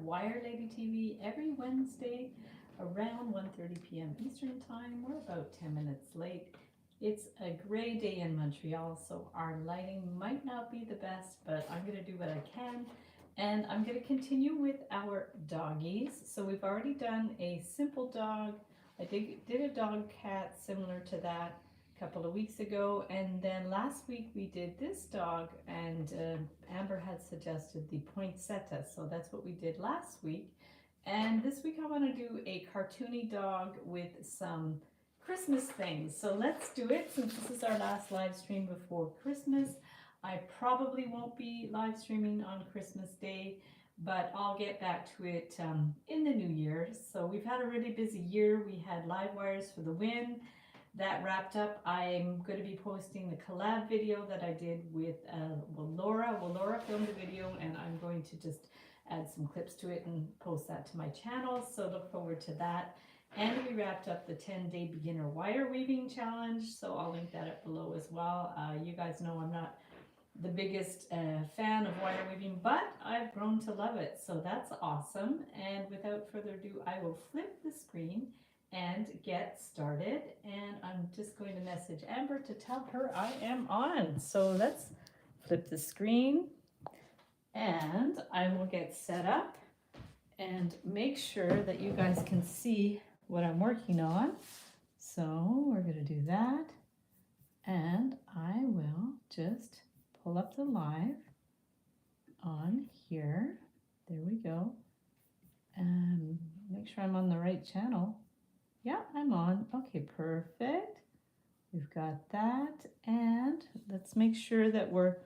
Wire Lady TV every Wednesday around 1:30 p.m. Eastern Time. We're about 10 minutes late. It's a gray day in Montreal, so our lighting might not be the best, but I'm going to do what I can. And I'm going to continue with our doggies. So we've already done a simple dog. I did a dog cat similar to that a couple of weeks ago, and then last week we did this dog, and Amber had suggested the poinsettia, so that's what we did last week. And this week I want to do a cartoony dog with some Christmas things. So let's do it, since this is our last live stream before Christmas. I probably won't be live streaming on Christmas Day, but I'll get back to it in the new year. So we've had a really busy year. We had Live Wires for the Win. That wrapped up. I'm going to be posting the collab video that I did with Laura. Laura filmed a video, and I'm going to just add some clips to it and post that to my channel. So look forward to that. And we wrapped up the 10-day beginner wire weaving challenge. So I'll link that up below as well. You guys know I'm not the biggest fan of wire weaving, but I've grown to love it. So that's awesome. And without further ado, I will flip the screen and get started. And I'm just going to message Amber to tell her I am on. So let's flip the screen and I will get set up and make sure that you guys can see what I'm working on. So we're going to do that, and I will just pull up the live on here. There we go. And make sure I'm on the right channel. Yeah, I'm on. Okay, perfect. We've got that. And let's make sure that we're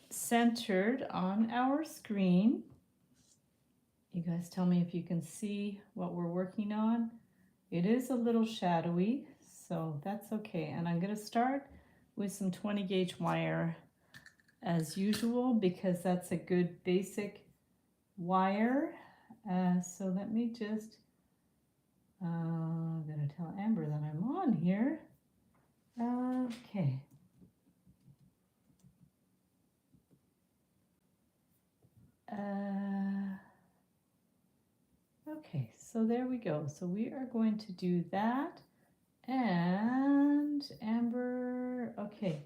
centered on our screen. You guys tell me if you can see what we're working on. It is a little shadowy, so that's okay. And I'm going to start with some 20 gauge wire as usual, because that's a good basic wire. So let me just, I'm going to tell Amber that I'm on here. Okay. Okay, so there we go. So we are going to do that. And Amber, okay.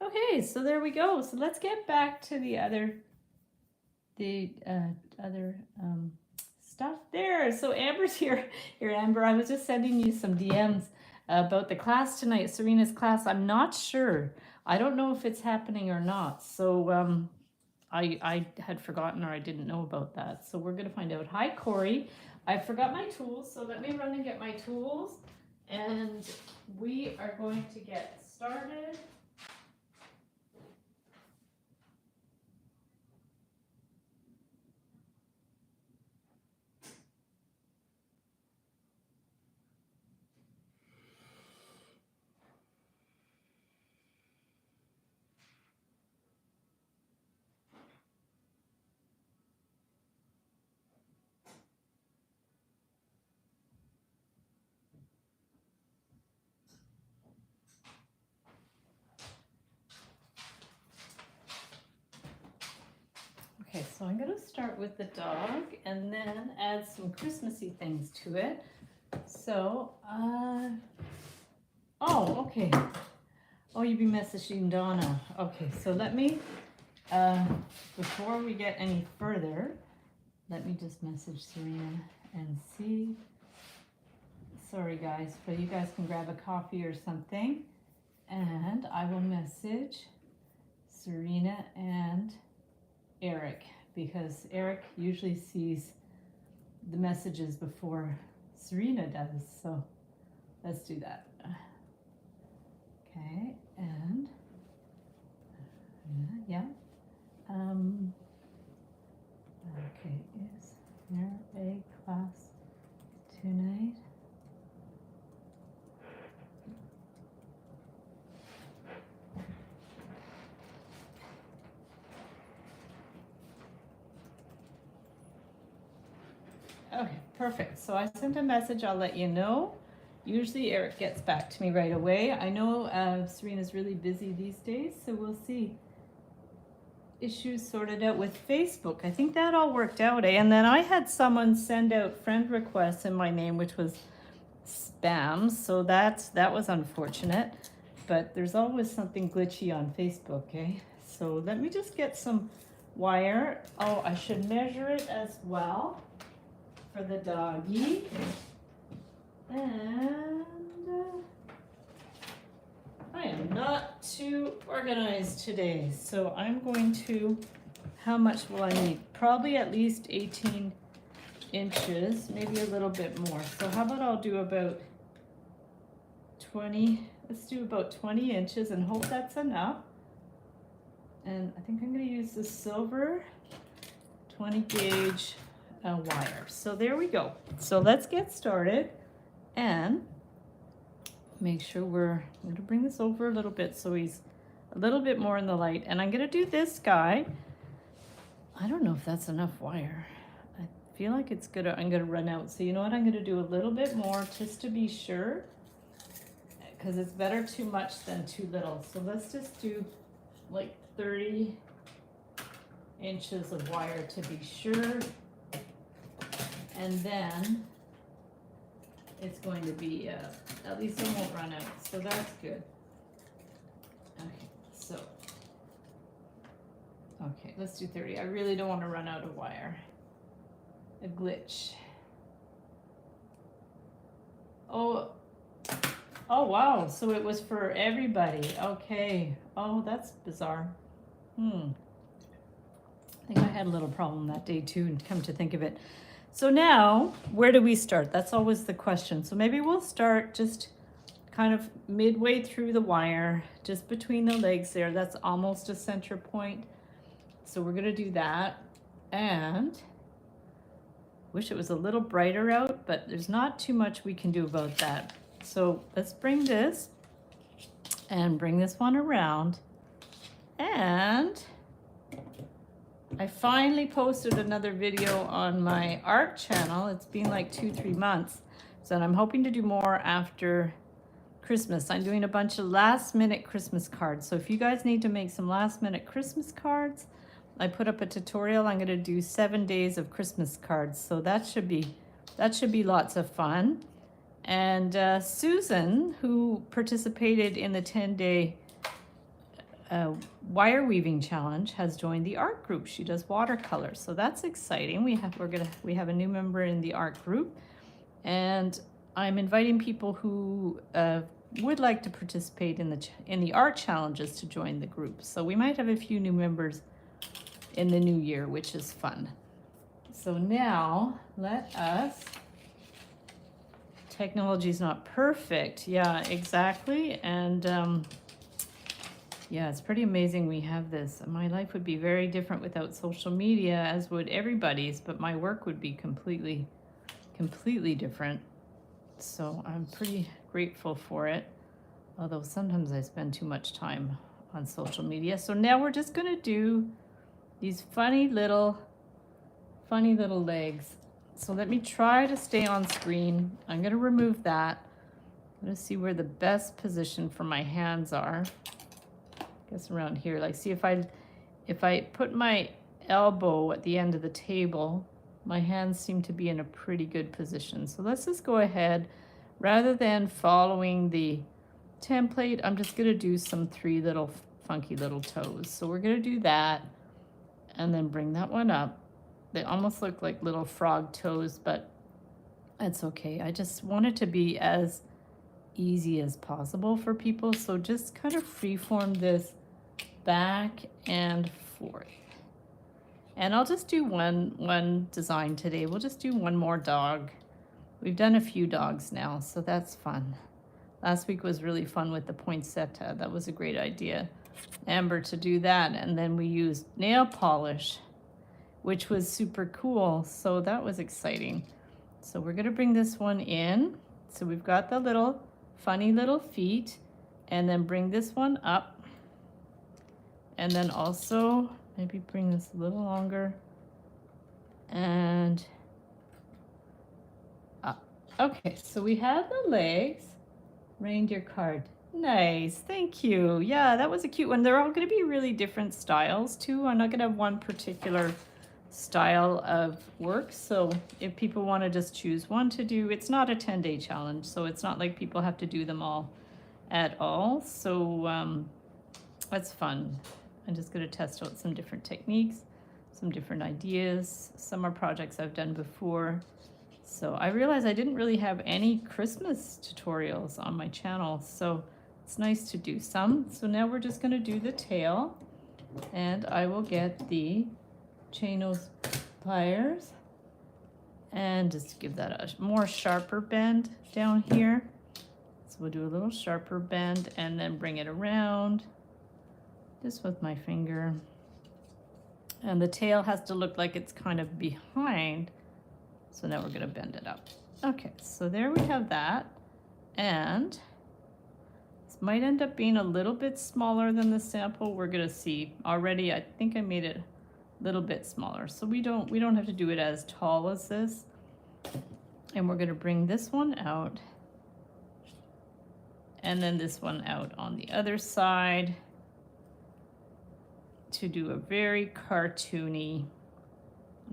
Okay, so there we go. So let's get back to the other stuff there. So Amber's here. Here, Amber, I was just sending you some DMs about the class tonight, Serena's class. I'm not sure. I don't know if it's happening or not. So I had forgotten, or I didn't know about that. So we're going to find out. Hi, Corey. I forgot my tools, so let me run and get my tools. And we are going to get started. Okay, so I'm going to start with the dog and then add some Christmassy things to it. So, oh, okay. Oh, you'd be messaging Donna. Okay, so let me, before we get any further, let me just message Serena and see. Sorry guys, but you guys can grab a coffee or something. And I will message Serena and Eric, because Eric usually sees the messages before Serena does. So let's do that. Okay, and yeah. Okay, is there a class tonight? Okay, perfect. So I sent a message. I'll let you know. Usually Eric gets back to me right away. I know Serena's really busy these days, so we'll see. Issues sorted out with Facebook. I think that all worked out, eh? And then I had someone send out friend requests in my name, which was spam, so that was unfortunate. But there's always something glitchy on Facebook, eh? So let me just get some wire. Oh, I should measure it as well for the doggy. And I am not too organized today, so I'm going to, how much will I need? Probably at least 18 inches, maybe a little bit more. So how about I'll do about 20, let's do about 20 inches and hope that's enough. And I think I'm going to use the silver 20 gauge wire. So there we go. So let's get started and make sure I'm going to bring this over a little bit so he's a little bit more in the light. And I'm going to do this guy. I don't know if that's enough wire. I feel like I'm going to run out. So you know what? I'm going to do a little bit more just to be sure, because it's better too much than too little. So let's just do like 30 inches of wire to be sure. And then it's going to be, at least it won't run out. So that's good. Okay, okay, let's do 30. I really don't want to run out of wire. A glitch. Oh wow, so it was for everybody. Okay. Oh, that's bizarre. I think I had a little problem that day too, and come to think of it. So now, where do we start? That's always the question. So maybe we'll start just kind of midway through the wire, just between the legs there. That's almost a center point. So we're gonna do that. And wish it was a little brighter out, but there's not too much we can do about that. So let's bring this and bring this one around. And I finally posted another video on my art channel. It's been like 2-3 months. So I'm hoping to do more after Christmas. I'm doing a bunch of last minute Christmas cards. So if you guys need to make some last minute Christmas cards, I put up a tutorial. I'm gonna do 7 days of Christmas cards. So that should be lots of fun. And Susan, who participated in the 10-day wire weaving challenge, has joined the art group. She does watercolors, so that's exciting. We have a new member in the art group, and I'm inviting people who would like to participate in the art challenges to join the group. So we might have a few new members in the new year, which is fun. So now let us. Technology is not perfect. Yeah, exactly. And yeah, it's pretty amazing we have this. My life would be very different without social media, as would everybody's, but my work would be completely different. So I'm pretty grateful for it, although sometimes I spend too much time on social media. So now we're just gonna do these funny little legs. So let me try to stay on screen. I'm gonna remove that. I'm gonna see where the best position for my hands are. I guess around here. Like, see, if I put my elbow at the end of the table, my hands seem to be in a pretty good position. So let's just go ahead. Rather than following the template, I'm just gonna do some 3 little funky little toes. So we're gonna do that and then bring that one up. They almost look like little frog toes, but that's okay. I just want it to be as easy as possible for people. So just kind of freeform this back and forth. And I'll just do one design today. We'll just do one more dog. We've done a few dogs now, so that's fun. Last week was really fun with the poinsettia. That was a great idea, Amber, to do that. And then we used nail polish, which was super cool. So that was exciting. So we're gonna bring this one in. So we've got the little funny little feet, and then bring this one up. And then also maybe bring this a little longer and up. Okay, so we have the legs. Reindeer card. Nice, thank you. Yeah, that was a cute one. They're all going to be really different styles too. I'm not going to have one particular style of work. So if people want to just choose one to do, it's not a 10-day challenge. So it's not like people have to do them all at all. So that's fun. I'm just going to test out some different techniques, some different ideas. Some are projects I've done before. So I realized I didn't really have any Christmas tutorials on my channel, so it's nice to do some. So now we're just going to do the tail, and I will get the chain nose pliers and just give that a more sharper bend down here. So we'll do a little sharper bend and then bring it around just with my finger. And the tail has to look like it's kind of behind. So now we're going to bend it up. Okay, so there we have that. And this might end up being a little bit smaller than the sample. We're going to see. Already, I think I made it a little bit smaller. So we don't have to do it as tall as this. And we're going to bring this one out. And then this one out on the other side to do a very cartoony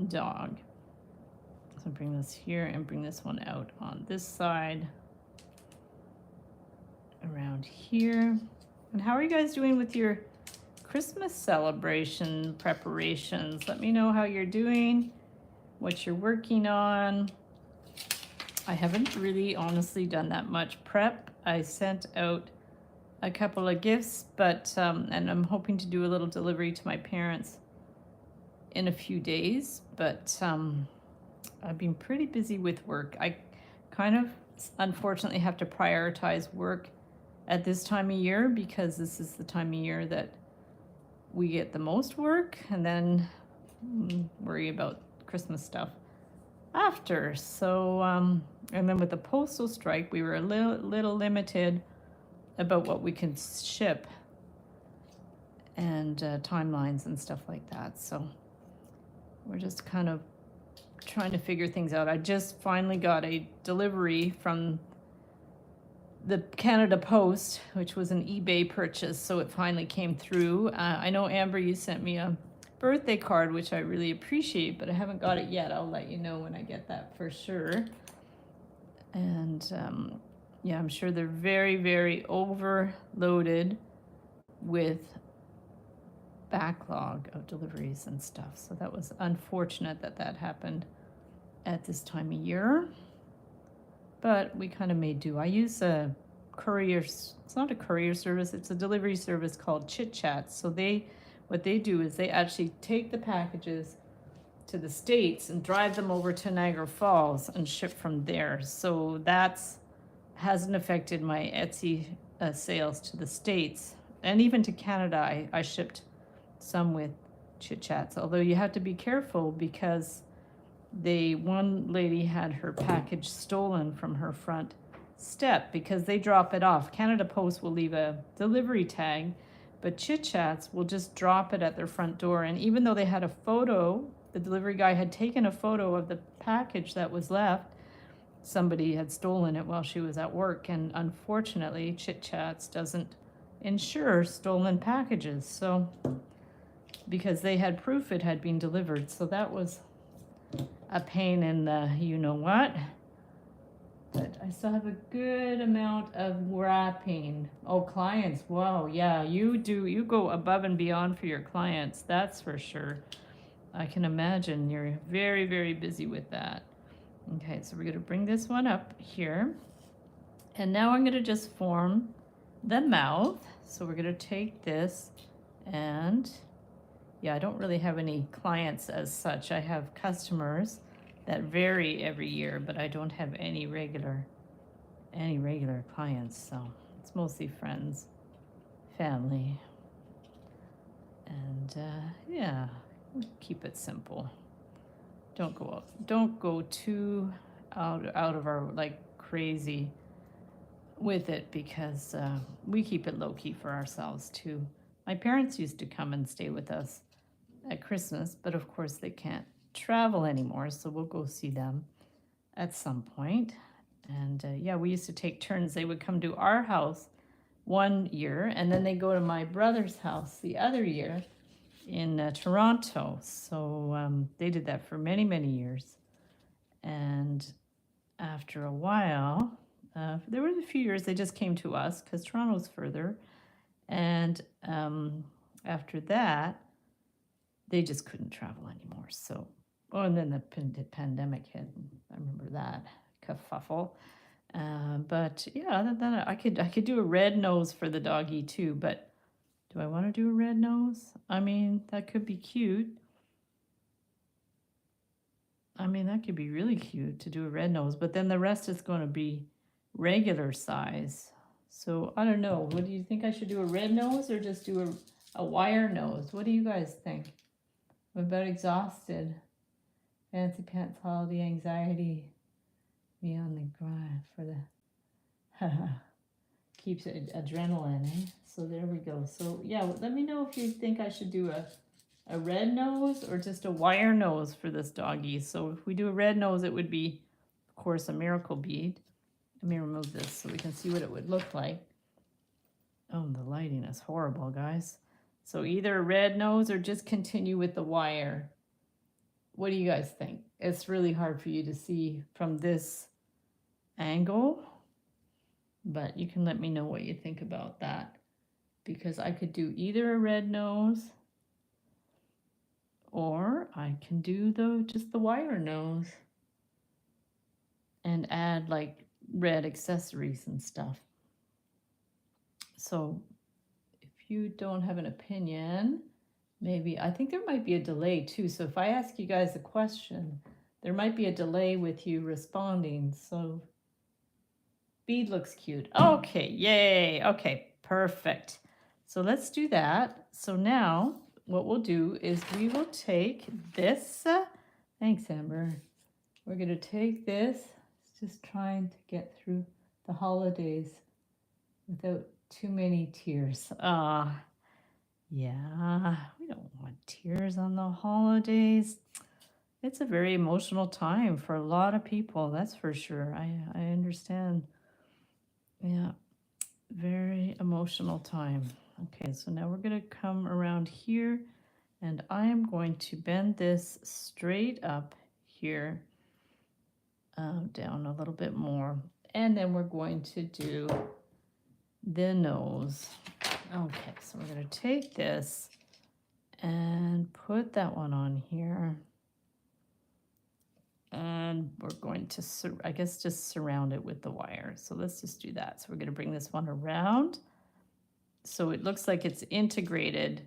dog. So bring this here and bring this one out on this side, around here. And how are you guys doing with your Christmas celebration preparations? Let me know how you're doing, what you're working on. I haven't really honestly done that much prep. I sent out a couple of gifts, but and I'm hoping to do a little delivery to my parents in a few days, but I've been pretty busy with work. I kind of unfortunately have to prioritize work at this time of year because this is the time of year that we get the most work, and then worry about Christmas stuff after. So and then with the postal strike, we were a little limited about what we can ship and timelines and stuff like that. So we're just kind of trying to figure things out. I just finally got a delivery from the Canada Post, which was an eBay purchase, so it finally came through. I know, Amber, you sent me a birthday card, which I really appreciate, but I haven't got it yet. I'll let you know when I get that for sure. And yeah, I'm sure they're very, very overloaded with backlog of deliveries and stuff. So that was unfortunate that that happened at this time of year, but we kind of made do. I use a courier, it's not a courier service, it's a delivery service called Chit Chat. So what they do is they actually take the packages to the States and drive them over to Niagara Falls and ship from there. So that's hasn't affected my Etsy sales to the States, and even to Canada. I shipped some with Chit Chats, although you have to be careful because one lady had her package stolen from her front step because they drop it off. Canada Post will leave a delivery tag, but Chit Chats will just drop it at their front door. And even though they had a photo, the delivery guy had taken a photo of the package that was left, somebody had stolen it while she was at work. And unfortunately, Chit Chats doesn't insure stolen packages. So because they had proof it had been delivered. So that was a pain in the you-know-what. But I still have a good amount of wrapping. Oh, clients, whoa, yeah, you go above and beyond for your clients, that's for sure. I can imagine you're very, very busy with that. Okay, so we're gonna bring this one up here. And now I'm gonna just form the mouth. So we're gonna take this and, yeah, I don't really have any clients as such. I have customers that vary every year, but I don't have any regular clients. So it's mostly friends, family, and yeah, keep it simple. Don't go too out of our like crazy with it, because we keep it low-key for ourselves too. My parents used to come and stay with us at Christmas, but of course they can't travel anymore, so we'll go see them at some point. And yeah, we used to take turns. They would come to our house one year, and then they go to my brother's house the other year in Toronto. So they did that for many, many years. And after a while, there were a few years they just came to us because Toronto's further. And after that, they just couldn't travel anymore. So, oh, and then the pandemic hit. I remember that kerfuffle. But yeah, other than that, I could do a red nose for the doggy too. But do I want to do a red nose? I mean, that could be cute. I mean, that could be really cute to do a red nose. But then the rest is going to be regular size. So I don't know. What do you think? I should do a red nose or just do a wire nose? What do you guys think? I'm about exhausted. Fancy pants holiday anxiety. Me on the grind for the keeps adrenaline, eh? So there we go. So yeah, let me know if you think I should do a red nose or just a wire nose for this doggy. So if we do a red nose, it would be, of course, a miracle bead. Let me remove this so we can see what it would look like. Oh, the lighting is horrible, guys. So either a red nose or just continue with the wire. What do you guys think? It's really hard for you to see from this angle, but you can let me know what you think about that, because I could do either a red nose or I can do just the wire nose and add like red accessories and stuff. So if you don't have an opinion, maybe, I think there might be a delay too. So if I ask you guys a question, there might be a delay with you responding. So bead looks cute. Okay, yay. Okay, perfect. So let's do that. So now what we'll do is we will take this. Thanks, Amber. We're going to take this. It's just trying to get through the holidays without too many tears. Yeah, we don't want tears on the holidays. It's a very emotional time for a lot of people, that's for sure. I understand. Yeah, very emotional time. Okay, so now we're going to come around here, and I am going to bend this straight up here, down a little bit more, and then we're going to do the nose. Okay, so we're going to take this and put that one on here. And we're going to, I guess, just surround it with the wire. So let's just do that. So we're going to bring this one around. So it looks like it's integrated.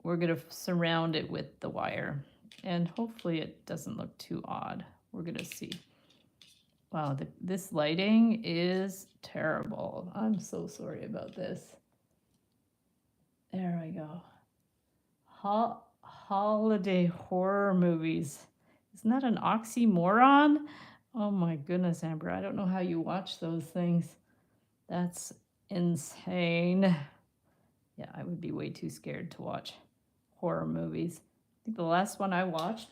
We're going to surround it with the wire. And hopefully it doesn't look too odd. We're going to see. Wow, this lighting is terrible. I'm so sorry about this. There we go. Holiday horror movies. Isn't that an oxymoron? Oh my goodness, Amber. I don't know how you watch those things. That's insane. Yeah, I would be way too scared to watch horror movies. I think the last one I watched,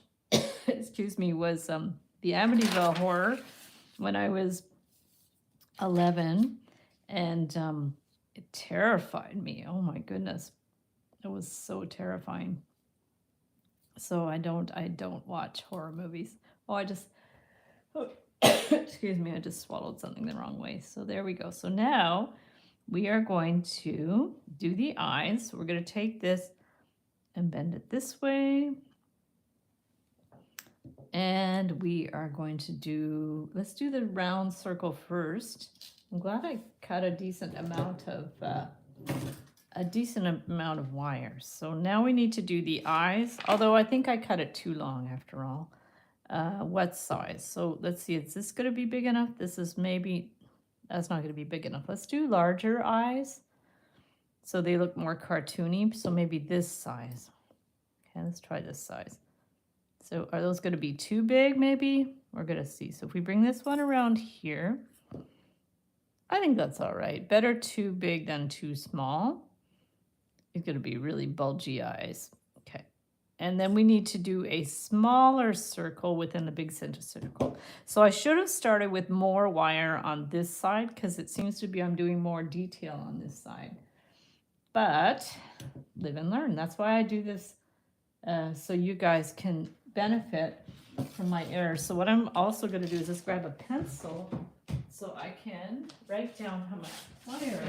excuse me, was the Amityville Horror when I was 11. And it terrified me. Oh my goodness. It was so terrifying. So I don't watch horror movies. Excuse me, I just swallowed something the wrong way. So there we go. So now we are going to do the eyes. So we're going to take this and bend it this way. And we are going to let's do the round circle first. I'm glad I cut a decent amount of wires. So now we need to do the eyes, although I think I cut it too long after all. What size? So let's see, is this going to be big enough? This is maybe, that's not going to be big enough. Let's do larger eyes so they look more cartoony. So maybe this size. Okay, let's try this size. So are those going to be too big maybe? We're going to see. So if we bring this one around here, I think that's all right. Better too big than too small. It's going to be really bulgy eyes. Okay. And then we need to do a smaller circle within the big center circle. So I should have started with more wire on this side because it seems to be I'm doing more detail on this side. But live and learn. That's why I do this, so you guys can benefit from my errors. So what I'm also going to do is just grab a pencil so I can write down how much wire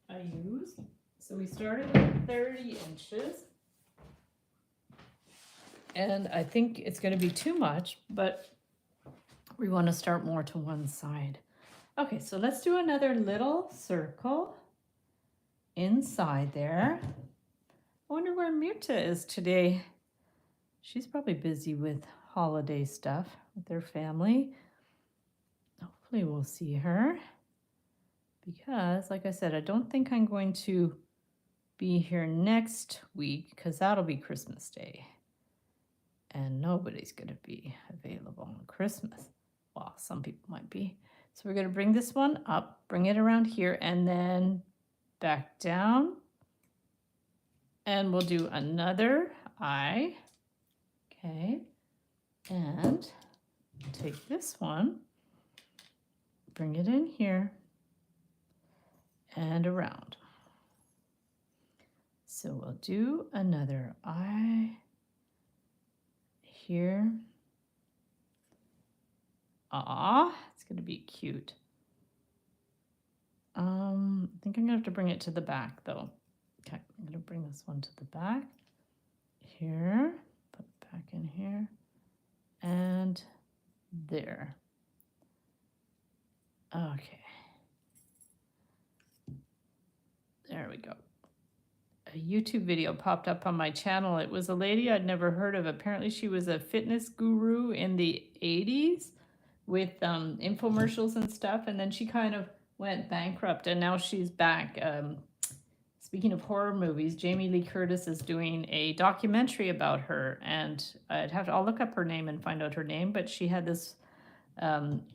I use. So we started with 30 inches. And I think it's going to be too much, but we want to start more to one side. Okay, so let's do another little circle inside there. I wonder where Mirta is today. She's probably busy with holiday stuff with their family. Hopefully we'll see her because, like I said, I don't think I'm going to be here next week because that'll be Christmas Day. And nobody's going to be available on Christmas. Well, some people might be. So we're going to bring this one up, bring it around here, and then back down. And we'll do another eye. Okay. And take this one, bring it in here, and around. So we'll do another eye. Here. It's going to be cute. I think I'm going to have to bring it to the back though. Okay, I'm going to bring this one to the back. Here, put it back in here, and there. Okay. There we go. A YouTube video popped up on my channel. It was a lady I'd never heard of. Apparently she was a fitness guru in the 80s with infomercials and stuff, and then she kind of went bankrupt, and now she's back. Speaking of horror movies, Jamie Lee Curtis is doing a documentary about her, and I'll look up her name and find out her name, but she had this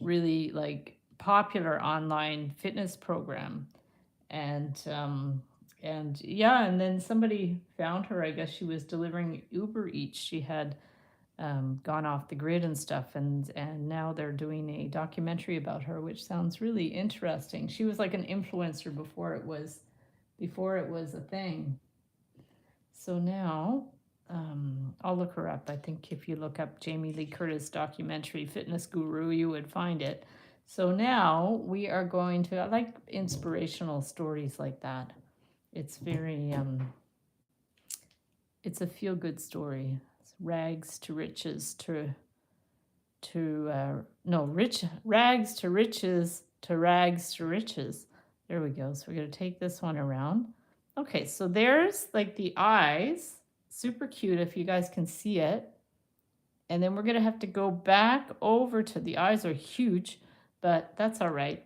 really like popular online fitness program, and yeah, and then somebody found her. I guess she was delivering Uber Eats. She had gone off the grid and stuff, and now they're doing a documentary about her, which sounds really interesting. She was like an influencer before it was a thing. So now I'll look her up. I think if you look up Jamie Lee Curtis documentary fitness guru, you would find it. So now we are going to, I like inspirational stories like that. It's very, it's a feel-good story. It's rags to riches rags to riches to rags to riches. There we go. So we're going to take this one around. Okay, so there's like the eyes. Super cute if you guys can see it. And then we're going to have to go back over to, the eyes are huge, but that's all right.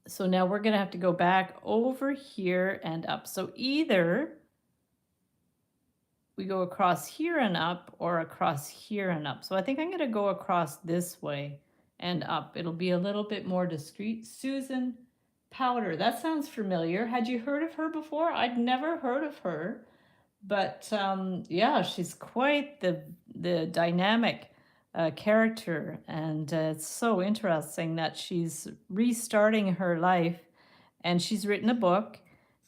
So now we're going to have to go back over here and up. So either we go across here and up or across here and up. So I think I'm going to go across this way and up. It'll be a little bit more discreet. Susan Powder, that sounds familiar. Had you heard of her before? I'd never heard of her, but yeah, she's quite the dynamic character, and it's so interesting that she's restarting her life, and she's written a book,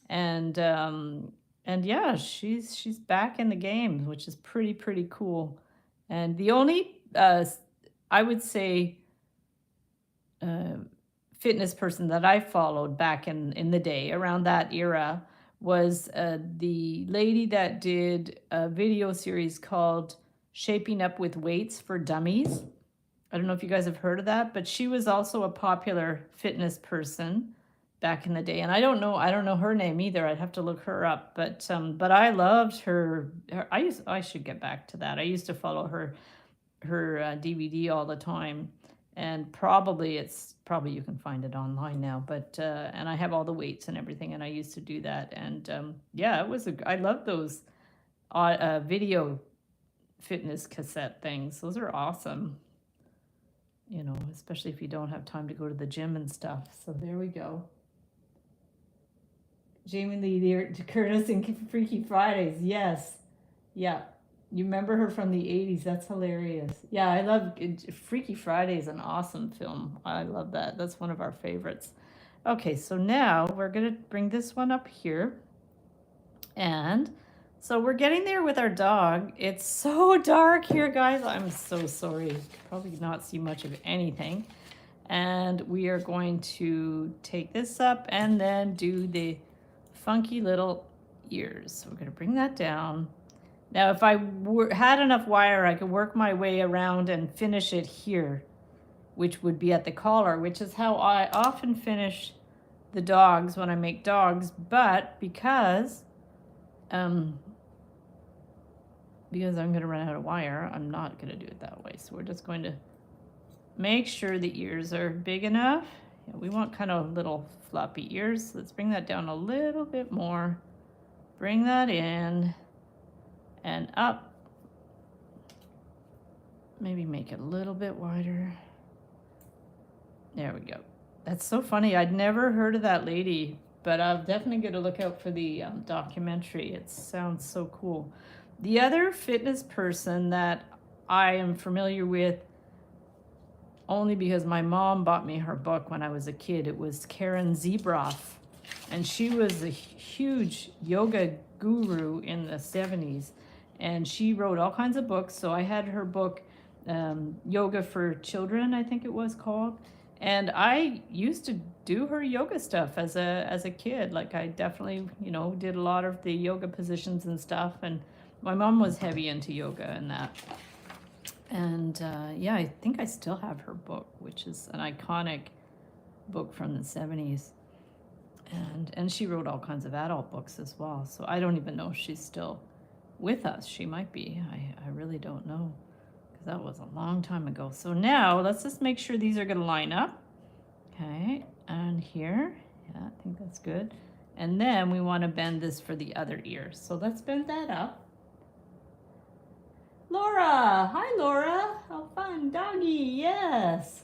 and yeah, she's back in the game, which is pretty cool. And the only I would say fitness person that I followed back in the day around that era was the lady that did a video series called Shaping Up with Weights for Dummies. I don't know if you guys have heard of that, but she was also a popular fitness person back in the day. And I don't know her name either. I'd have to look her up. But I loved her. I should get back to that. I used to follow her DVD all the time. And probably you can find it online now, but and I have all the weights and everything, and I used to do that. And yeah, I love those video fitness cassette things. Those are awesome, you know, especially if you don't have time to go to the gym and stuff. So there we go. Jamie Lee Curtis and Freaky Fridays. Yes. Yeah. You remember her from the 80s. That's hilarious. Yeah, I love Freaky Friday is an awesome film. I love that. That's one of our favorites. Okay, so now we're going to bring this one up here. And so we're getting there with our dog. It's so dark here, guys. I'm so sorry. Probably not see much of anything. And we are going to take this up and then do the funky little ears. So we're going to bring that down. Now, if I had enough wire, I could work my way around and finish it here, which would be at the collar, which is how I often finish the dogs when I make dogs. But because I'm going to run out of wire, I'm not going to do it that way. So we're just going to make sure the ears are big enough. Yeah, we want kind of little floppy ears. Let's bring that down a little bit more. Bring that in and up. Maybe make it a little bit wider. There we go. That's so funny. I'd never heard of that lady, but I'm definitely going to look out for the documentary. It sounds so cool. The other fitness person that I am familiar with, only because my mom bought me her book when I was a kid, it was Karen Zebroff. And she was a huge yoga guru in the 70s. And she wrote all kinds of books. So I had her book, Yoga for Children, I think it was called. And I used to do her yoga stuff as a kid. Like I definitely, did a lot of the yoga positions and stuff. And my mom was heavy into yoga and that. And yeah, I think I still have her book, which is an iconic book from the 70s. And she wrote all kinds of adult books as well. So I don't even know if she's still with us. She might be. I really don't know, because that was a long time ago. So now let's just make sure these are going to line up. Okay, and here, yeah, I think that's good. And then we want to bend this for the other ear. So let's bend that up. Laura, hi Laura, how fun, doggy, yes.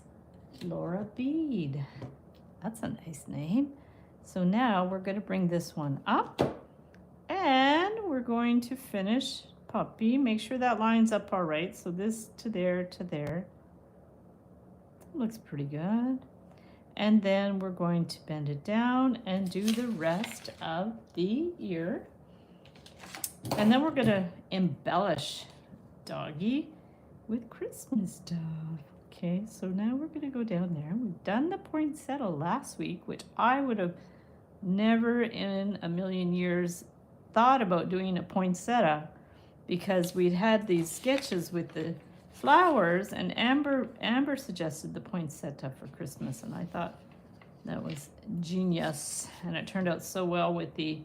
Laura Bead, that's a nice name. So now we're going to bring this one up and we're going to finish puppy. Make sure that lines up all right. So this to there to there. That looks pretty good. And then we're going to bend it down and do the rest of the ear. And then we're going to embellish doggy with Christmas stuff. Okay, so now we're going to go down there. We've done the poinsettia last week, which I would have never in a million years thought about doing a poinsettia, because we'd had these sketches with the flowers, and Amber suggested the poinsettia for Christmas, and I thought that was genius, and it turned out so well with the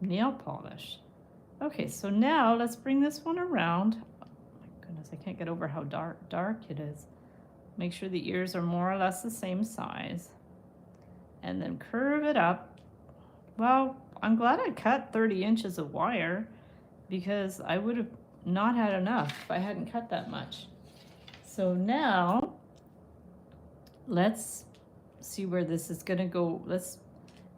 nail polish. Okay, so now let's bring this one around. Oh my goodness, I can't get over how dark it is. Make sure the ears are more or less the same size. And then curve it up. Well, I'm glad I cut 30 inches of wire, because I would have not had enough if I hadn't cut that much. So now, let's see where this is gonna go. Let's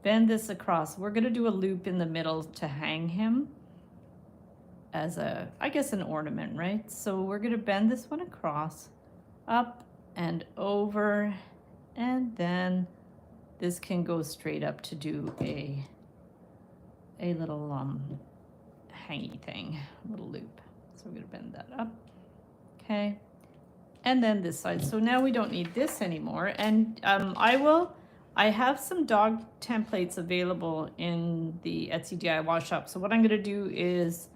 bend this across. We're gonna do a loop in the middle to hang him as I guess an ornament, right? So we're gonna bend this one across, up and over, and then this can go straight up to do a little hangy thing, a little loop. So we're gonna bend that up, okay? And then this side. So now we don't need this anymore. And I have some dog templates available in the Etsy DIY shop. So what I'm gonna do is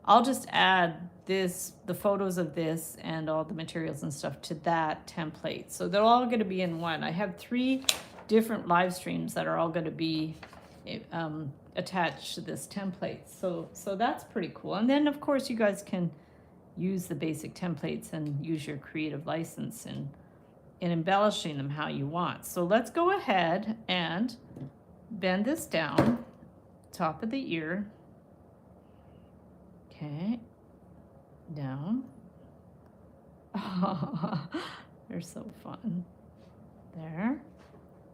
I'll just add the photos of this and all the materials and stuff to that template. So they're all gonna be in one. I have 3 different live streams that are all gonna be attached to this template. So that's pretty cool. And then of course you guys can use the basic templates and use your creative license in embellishing them how you want. So let's go ahead and bend this down, top of the ear. Okay, down. Oh, they're so fun. There.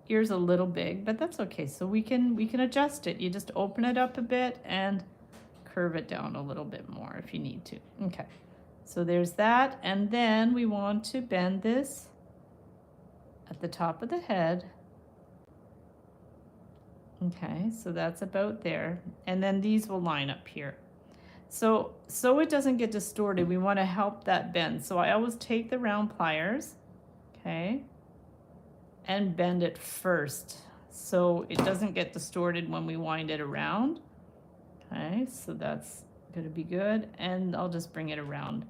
Ear's a little big, but that's okay. So we can adjust it. You just open it up a bit and curve it down a little bit more if you need to. Okay, so there's that. And then we want to bend this at the top of the head. Okay, so that's about there. And then these will line up here. So it doesn't get distorted, we want to help that bend. So I always take the round pliers, okay, and bend it first so it doesn't get distorted when we wind it around. Okay, so that's going to be good. And I'll just bring it around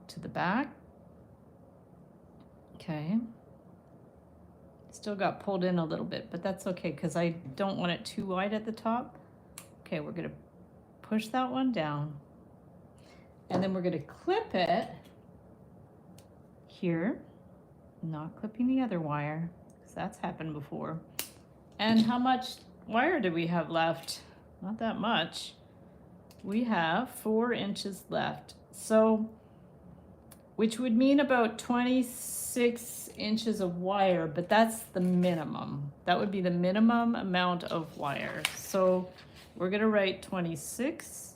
to the back. Okay. Still got pulled in a little bit, but that's okay because I don't want it too wide at the top. Okay, we're going to push that one down. And then we're going to clip it here. Not clipping the other wire because that's happened before. And how much wire do we have left? Not that much. We have 4 inches left. So, which would mean about 26 inches of wire, but that's the minimum. That would be the minimum amount of wire. So we're gonna write 26.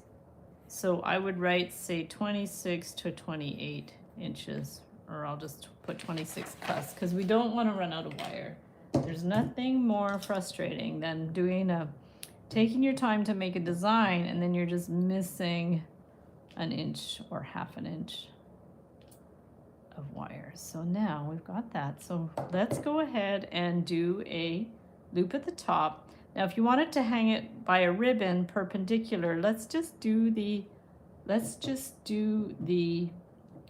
So I would write, say, 26 to 28 inches, or I'll just put 26 plus, because we don't want to run out of wire. There's nothing more frustrating than taking your time to make a design and then you're just missing an inch or half an inch of wire. So now we've got that. So let's go ahead and do a loop at the top. Now if you wanted to hang it by a ribbon perpendicular, let's just do the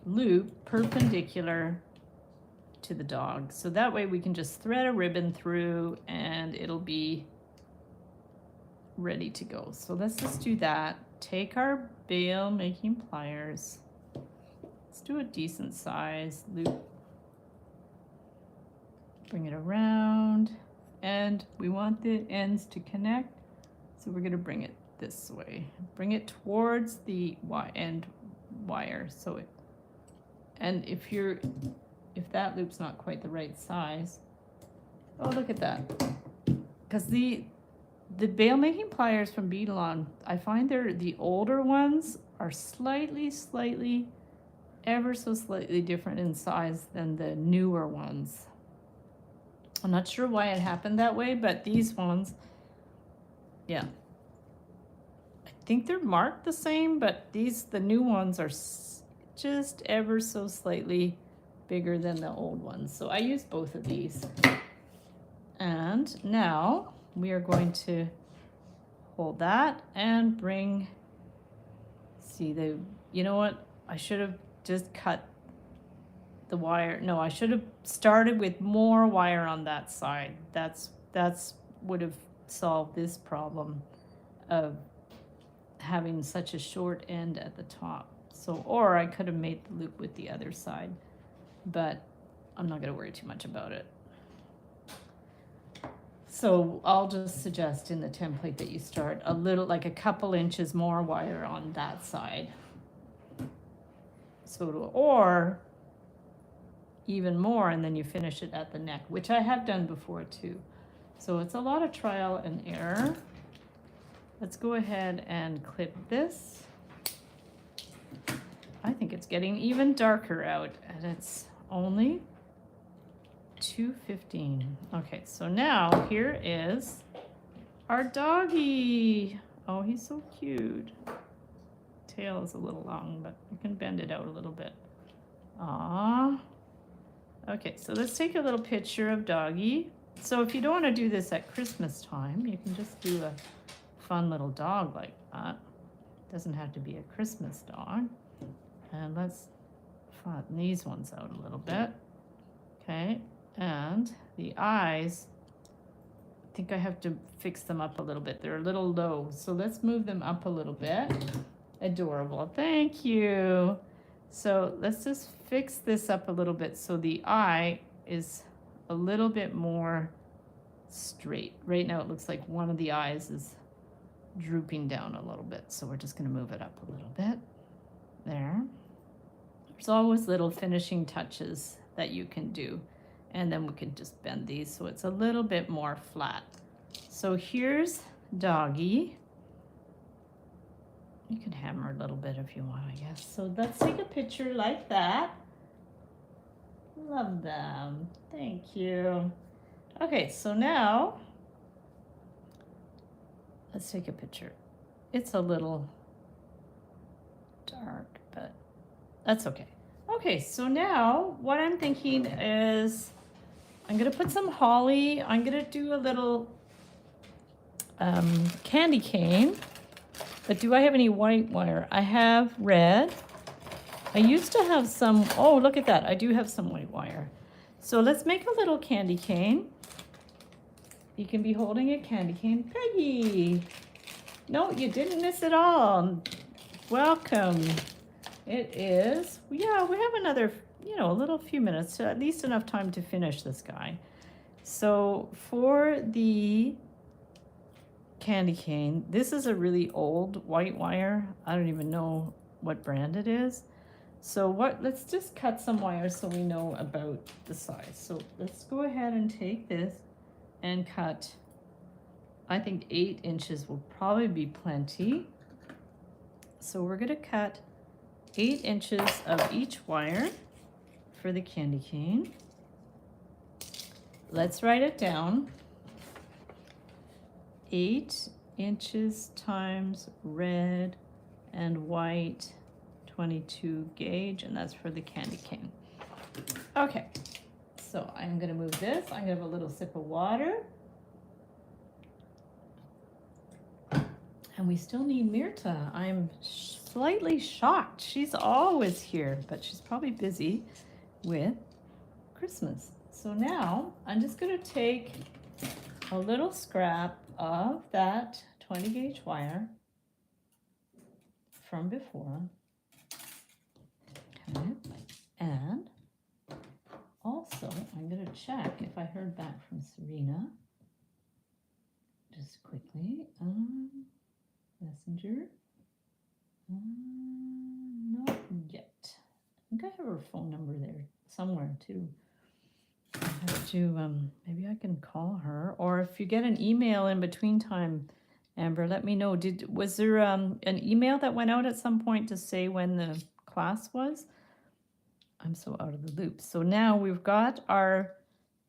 loop perpendicular to the dog. So that way we can just thread a ribbon through and it'll be ready to go. So let's just do that. Take our bail making pliers. Let's do a decent size loop. Bring it around and we want the ends to connect. So we're going to bring it this way. Bring it towards the end wire. And if that loop's not quite the right size, oh, look at that. Because the bail making pliers from Beadalon, I find the older ones are slightly, ever so slightly different in size than the newer ones. I'm not sure why it happened that way, but these ones, yeah. I think they're marked the same, but the new ones are just ever so slightly bigger than the old ones. So I use both of these. And now we are going to hold that and you know what? I should have just cut the wire. No, I should have started with more wire on that side. That's would have solved this problem of having such a short end at the top. So, or I could have made the loop with the other side, but I'm not going to worry too much about it. So I'll just suggest in the template that you start like a couple inches more wire on that side. Or even more, and then you finish it at the neck, which I have done before too. So it's a lot of trial and error. Let's go ahead and clip this. I think it's getting even darker out, and it's only 2:15. Okay, so now here is our doggy. Oh, he's so cute. Tail is a little long, but you can bend it out a little bit. Aww. Okay, so let's take a little picture of doggy. So if you don't want to do this at Christmas time, you can just do a fun little dog like that. It doesn't have to be a Christmas dog. And let's flatten these ones out a little bit. Okay, and the eyes, I think I have to fix them up a little bit. They're a little low, so let's move them up a little bit. Adorable, thank you. So let's just fix this up a little bit so the eye is a little bit more straight. Right now it looks like one of the eyes is drooping down a little bit, so we're just going to move it up a little bit. There. There's always little finishing touches that you can do, and then we can just bend these so it's a little bit more flat. So here's doggy. You can hammer a little bit if you want, I guess. So let's take a picture like that. Love them. Thank you. Okay, so now let's take a picture. It's a little dark, but that's okay. Okay, so now what I'm thinking is I'm gonna put some holly. I'm gonna do a little candy cane. But do I have any white wire? I have red. I used to have some, oh, look at that. I do have some white wire. So let's make a little candy cane. You can be holding a candy cane. Peggy! No, you didn't miss it all. Welcome. It is, yeah, we have another, a little few minutes, so at least enough time to finish this guy. So for the candy cane, this is a really old white wire. I don't even know what brand it is. So let's just cut some wires so we know about the size. So let's go ahead and take this and cut, I think 8 inches will probably be plenty. So we're gonna cut 8 inches of each wire for the candy cane. Let's write it down. 8 inches times red and white, 22 gauge, and that's for the candy cane. Okay, so I'm gonna move this. I'm gonna have a little sip of water. And we still need Mirta. I'm slightly shocked. She's always here, but she's probably busy with Christmas. So now I'm just gonna take a little scrap of that 20 gauge wire from before. Okay. And also I'm gonna check if I heard back from Serena. Just quickly, Messenger. Not yet. I think I have her phone number there somewhere too. I have to, maybe I can call her, or if you get an email in between time, Amber, let me know. Was there an email that went out at some point to say when the class was? I'm so out of the loop. So now we've got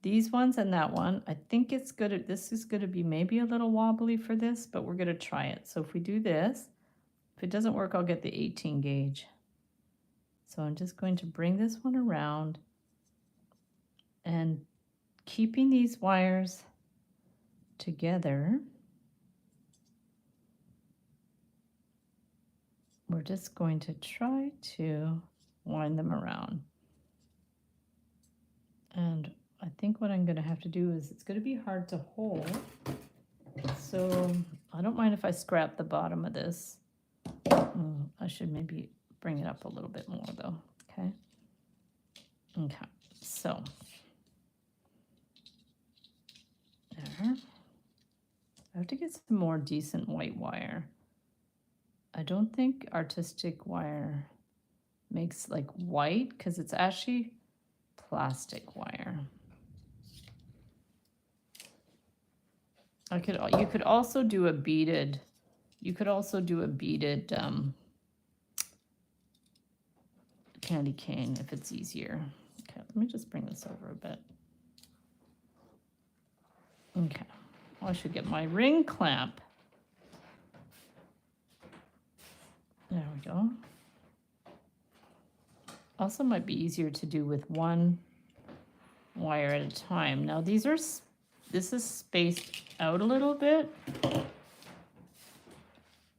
these ones and that one. I think it's good. This is going to be maybe a little wobbly for this, but we're going to try it. So if we do this, if it doesn't work, I'll get the 18 gauge. So I'm just going to bring this one around and keeping these wires together. We're just going to try to wind them around. And I think what I'm going to have to do is it's going to be hard to hold. So I don't mind if I scrap the bottom of this. I should maybe bring it up a little bit more though. Okay. Okay. So there. I have to get some more decent white wire. I don't think artistic wire makes like white because it's actually plastic wire. You could also do a beaded. Candy cane if it's easier. Okay, let me just bring this over a bit. Okay, well, I should get my ring clamp. There we go. Also might be easier to do with one wire at a time. Now this is spaced out a little bit. I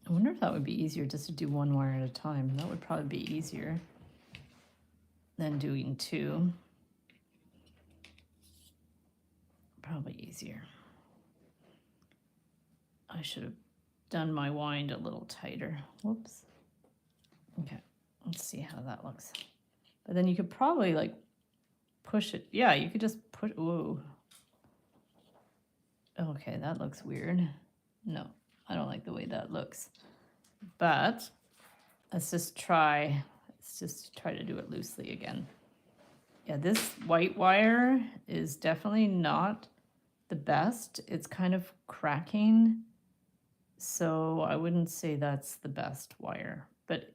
wonder if that would be easier just to do one wire at a time. That would probably be easier than doing two. Probably easier. I should have done my wind a little tighter. Whoops. Okay, let's see how that looks. But then you could probably like push it. Yeah, you could just push. Whoa. Okay, that looks weird. No, I don't like the way that looks. But let's just try to do it loosely again. Yeah, this white wire is definitely not the best. It's kind of cracking. So I wouldn't say that's the best wire. But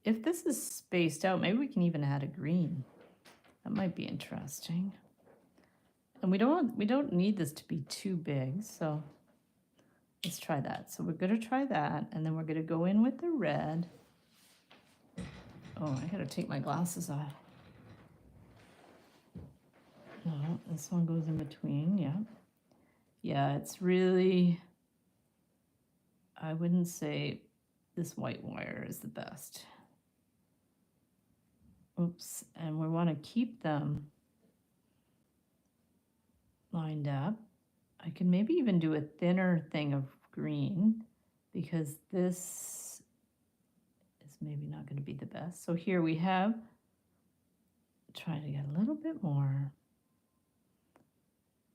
if this is spaced out, maybe we can even add a green. That might be interesting. And we don't need this to be too big, so let's try that. So we're gonna try that, and then we're gonna go in with the red. Oh, I gotta take my glasses off. No, this one goes in between, yeah. Yeah, it's really, I wouldn't say this white wire is the best. Oops, and we want to keep them lined up. I can maybe even do a thinner thing of green because this is maybe not going to be the best. So here we have, try to get a little bit more.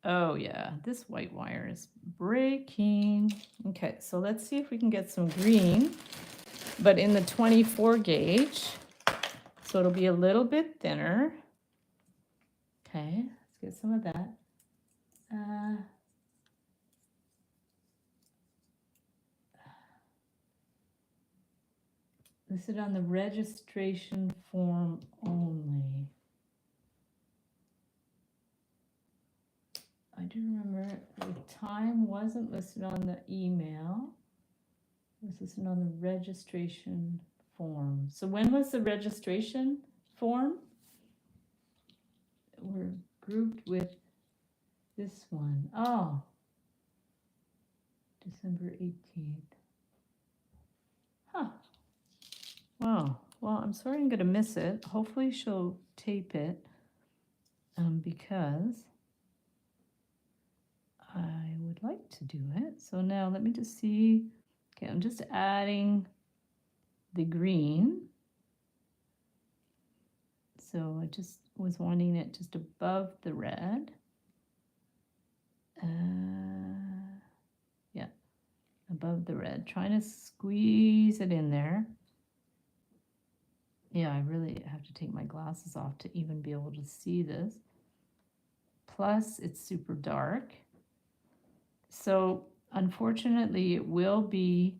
Oh yeah, this white wire is breaking. Okay, so let's see if we can get some green, but in the 24 gauge. So it'll be a little bit thinner. Okay, let's get some of that. Listed on the registration form only. I do remember the time wasn't listed on the email. It was listed on the registration form. So when was the registration form? We're grouped with this one. Oh, December 18th. Huh. Wow. Well, I'm sorry I'm going to miss it. Hopefully she'll tape it because I would like to do it. So now let me just see. Okay, I'm just adding the green. So I just was wanting it just above the red. Yeah, above the red. Trying to squeeze it in there. Yeah, I really have to take my glasses off to even be able to see this. Plus, it's super dark. So, unfortunately, it will be,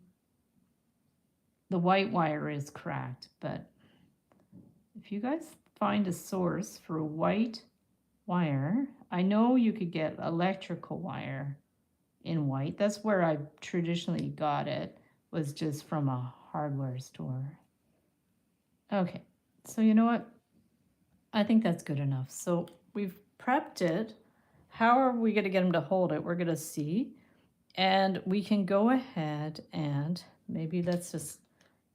the white wire is cracked, but if you guys find a source for a white wire, I know you could get electrical wire in white. That's where I traditionally got it, was just from a hardware store. Okay, so you know what? I think that's good enough. So we've prepped it. How are we going to get them to hold it? We're going to see. And we can go ahead and maybe let's just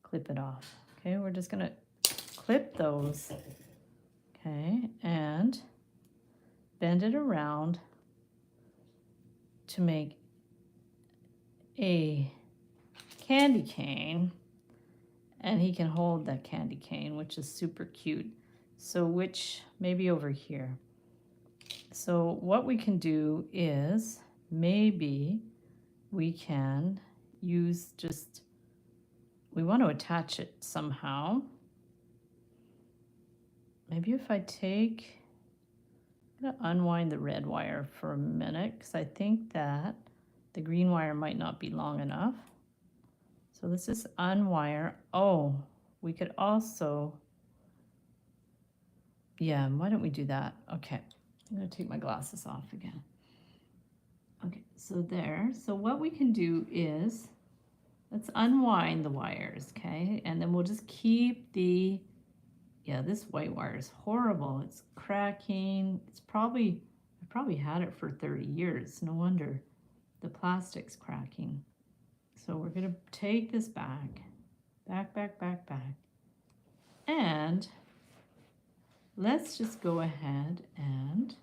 clip it off. Okay, we're just going to clip those. Okay, and bend it around to make a candy cane. And he can hold that candy cane, which is super cute. So which, maybe over here. So what we can do is maybe we can use just, we want to attach it somehow. Maybe if I take, I'm going to unwind the red wire for a minute because I think that the green wire might not be long enough. So let's just unwire. Oh, we could also, yeah, why don't we do that? Okay, I'm going to take my glasses off again. Okay, so there. So what we can do is, let's unwind the wires, okay? And then we'll just keep the, yeah, this white wire is horrible. It's cracking. It's probably, I probably had it for 30 years. No wonder the plastic's cracking. So we're going to take this back. And let's just go ahead and,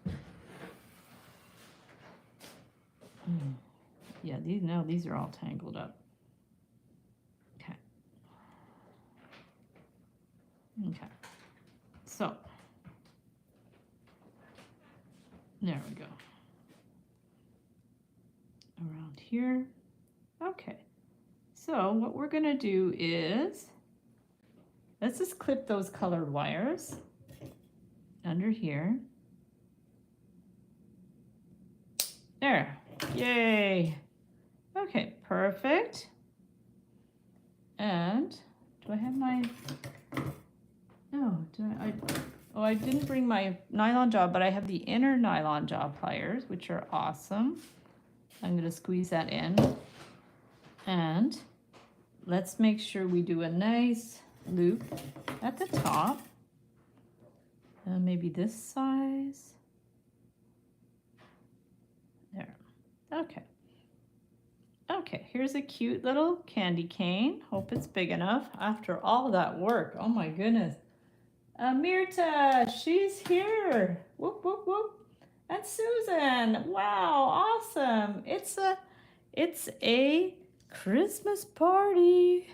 yeah, these are all tangled up. Okay. Okay. So, there we go. Around here. Okay. So what we're going to do is, let's just clip those colored wires under here. There. Yay. Okay, perfect. And do I have my, no, oh, I didn't bring my nylon jaw, but I have the inner nylon jaw pliers, which are awesome. I'm going to squeeze that in. And let's make sure we do a nice loop at the top. Maybe this size. There. Okay. Okay, here's a cute little candy cane. Hope it's big enough after all that work. Oh my goodness. Mirta, she's here. Whoop, whoop, whoop. And Susan, wow, awesome. It's a Christmas party.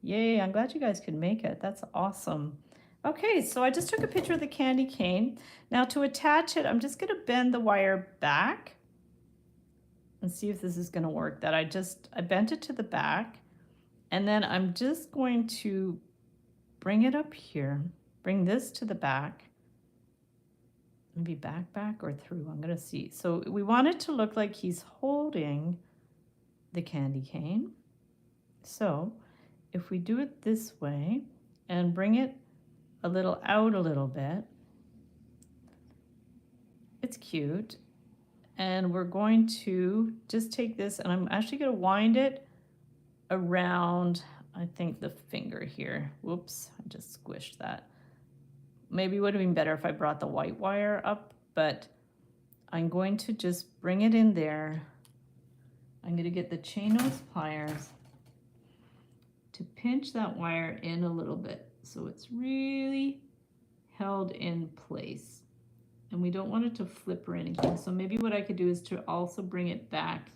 Yay, I'm glad you guys could make it. That's awesome. Okay, so I just took a picture of the candy cane. Now to attach it, I'm just gonna bend the wire back and see if this is gonna work. I bent it to the back, and then I'm just going to bring it up here, bring this to the back, maybe back or through, I'm gonna see. So we want it to look like he's holding the candy cane. So if we do it this way and bring it out a little bit, it's cute. And we're going to just take this, and I'm actually going to wind it around, I think, the finger here. Whoops, I just squished that. Maybe it would have been better if I brought the white wire up, but I'm going to just bring it in there. I'm going to get the chain nose pliers to pinch that wire in a little bit so it's really held in place. And we don't want it to flip or anything. So maybe what I could do is to also bring it back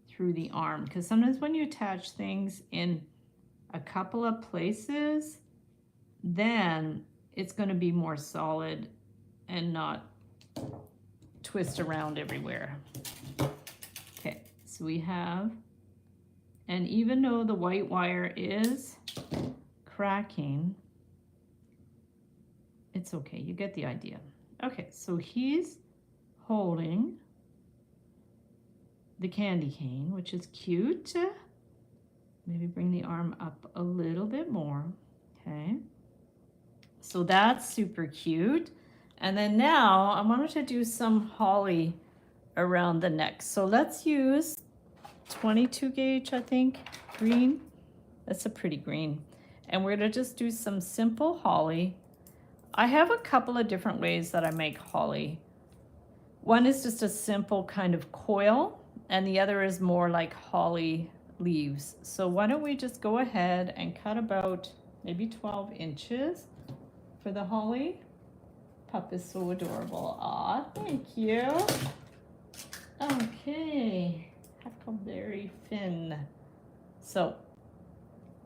through the arm, because sometimes when you attach things in a couple of places, then it's going to be more solid and not twist around everywhere. Okay, so we have, and even though the white wire is cracking, it's okay, you get the idea. Okay, so he's holding the candy cane, which is cute. Maybe bring the arm up a little bit more. Okay, so that's super cute. And then now I wanted to do some holly around the neck. So let's use 22 gauge, I think, green. That's a pretty green. And we're gonna just do some simple holly. I have a couple of different ways that I make holly. One is just a simple kind of coil, and the other is more like holly leaves. So why don't we just go ahead and cut about maybe 12 inches for the holly. Pup is so adorable. Aw, thank you. Okay, Huckleberry Finn. So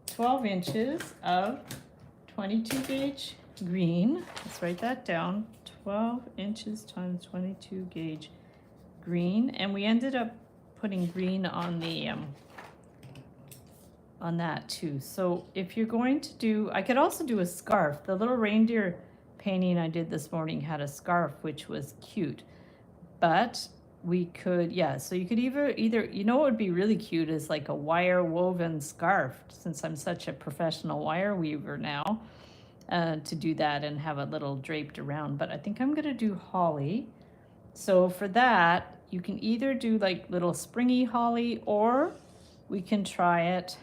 12 inches of 22 gauge green. Let's write that down. 12 inches times 22 gauge green. And we ended up putting green on the on that too. So if you're going to do, I could also do a scarf. The little reindeer painting I did this morning had a scarf, which was cute. But we could, yeah, so you could either, you know what would be really cute is like a wire woven scarf, since I'm such a professional wire weaver now. To do that and have a little draped around, but I think I'm gonna do holly. So for that, you can either do like little springy holly, or we can try it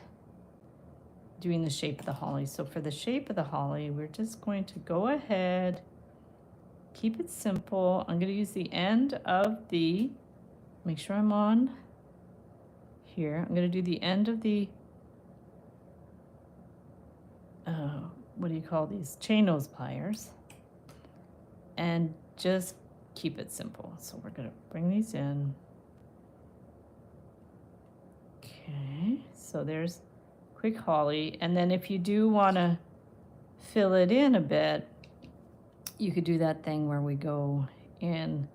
doing the shape of the holly. So for the shape of the holly, we're just going to go ahead, keep it simple. I'm gonna use the end of the, make sure I'm on here. I'm gonna do the end of the, what do you call these? Chain nose pliers, and just keep it simple. So we're gonna bring these in. Okay, so there's quick holly. And then if you do wanna fill it in a bit, you could do that thing where we go in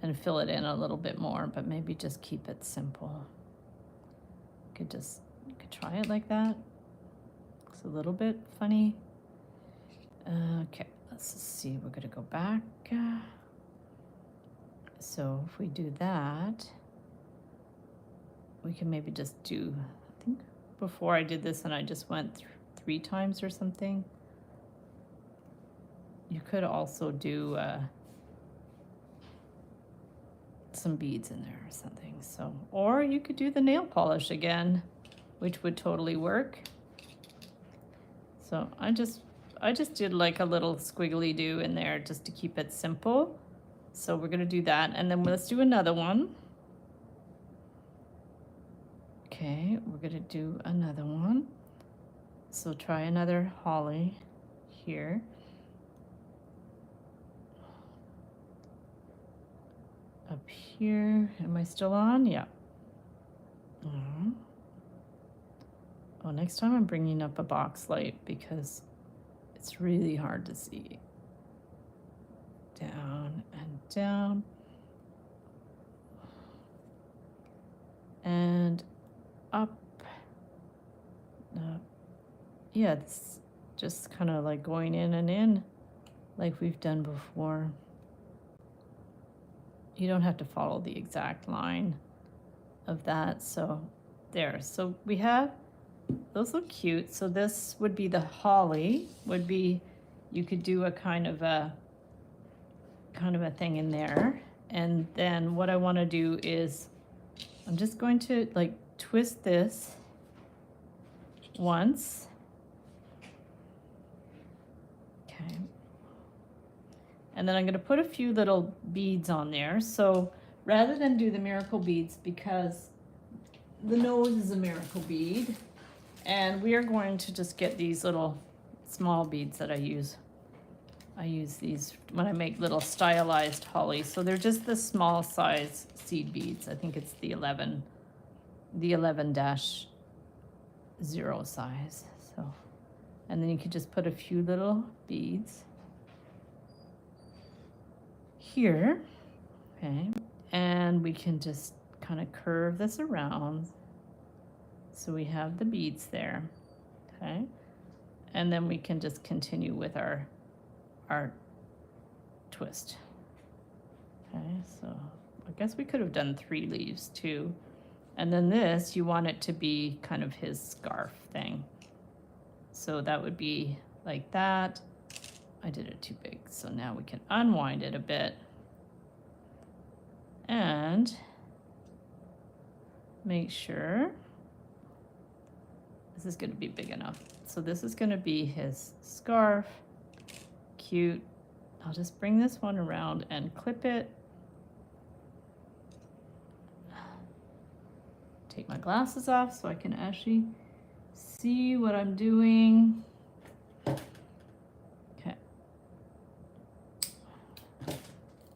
and fill it in a little bit more, but maybe just keep it simple. You could try it like that. It's a little bit funny. Okay, let's see, we're gonna go back. So if we do that, we can maybe just do, I think, before I did this and I just went 3 times or something. You could also do some beads in there or something. So, or you could do the nail polish again, which would totally work. So I just did like a little squiggly do in there just to keep it simple. So we're gonna do that, and then let's do another one. Okay, we're gonna do another one. So try another holly here. Up here, am I still on? Yeah. Oh, next time I'm bringing up a box light because it's really hard to see. Down and down. And up. Yeah, it's just kind of like going in and in like we've done before. You don't have to follow the exact line of that. So there. So we have, those look cute. So this would be the holly, would be, you could do a kind of a thing in there. And then what I want to do is I'm just going to like twist this once. Okay. And then I'm going to put a few little beads on there. So rather than do the miracle beads, because the nose is a miracle bead, and we are going to just get these little small beads that I use. I use these when I make little stylized holly. So they're just the small size seed beads. I think it's the 11-0 size. So, and then you could just put a few little beads here. Okay, and we can just kind of curve this around so we have the beads there. Okay, and then we can just continue with our twist. Okay, so I guess we could have done 3 leaves too. And then this, you want it to be kind of his scarf thing. So that would be like that. I did it too big, so now we can unwind it a bit. And make sure this is going to be big enough. So this is going to be his scarf. Cute. I'll just bring this one around and clip it. Take my glasses off so I can actually see what I'm doing. Okay.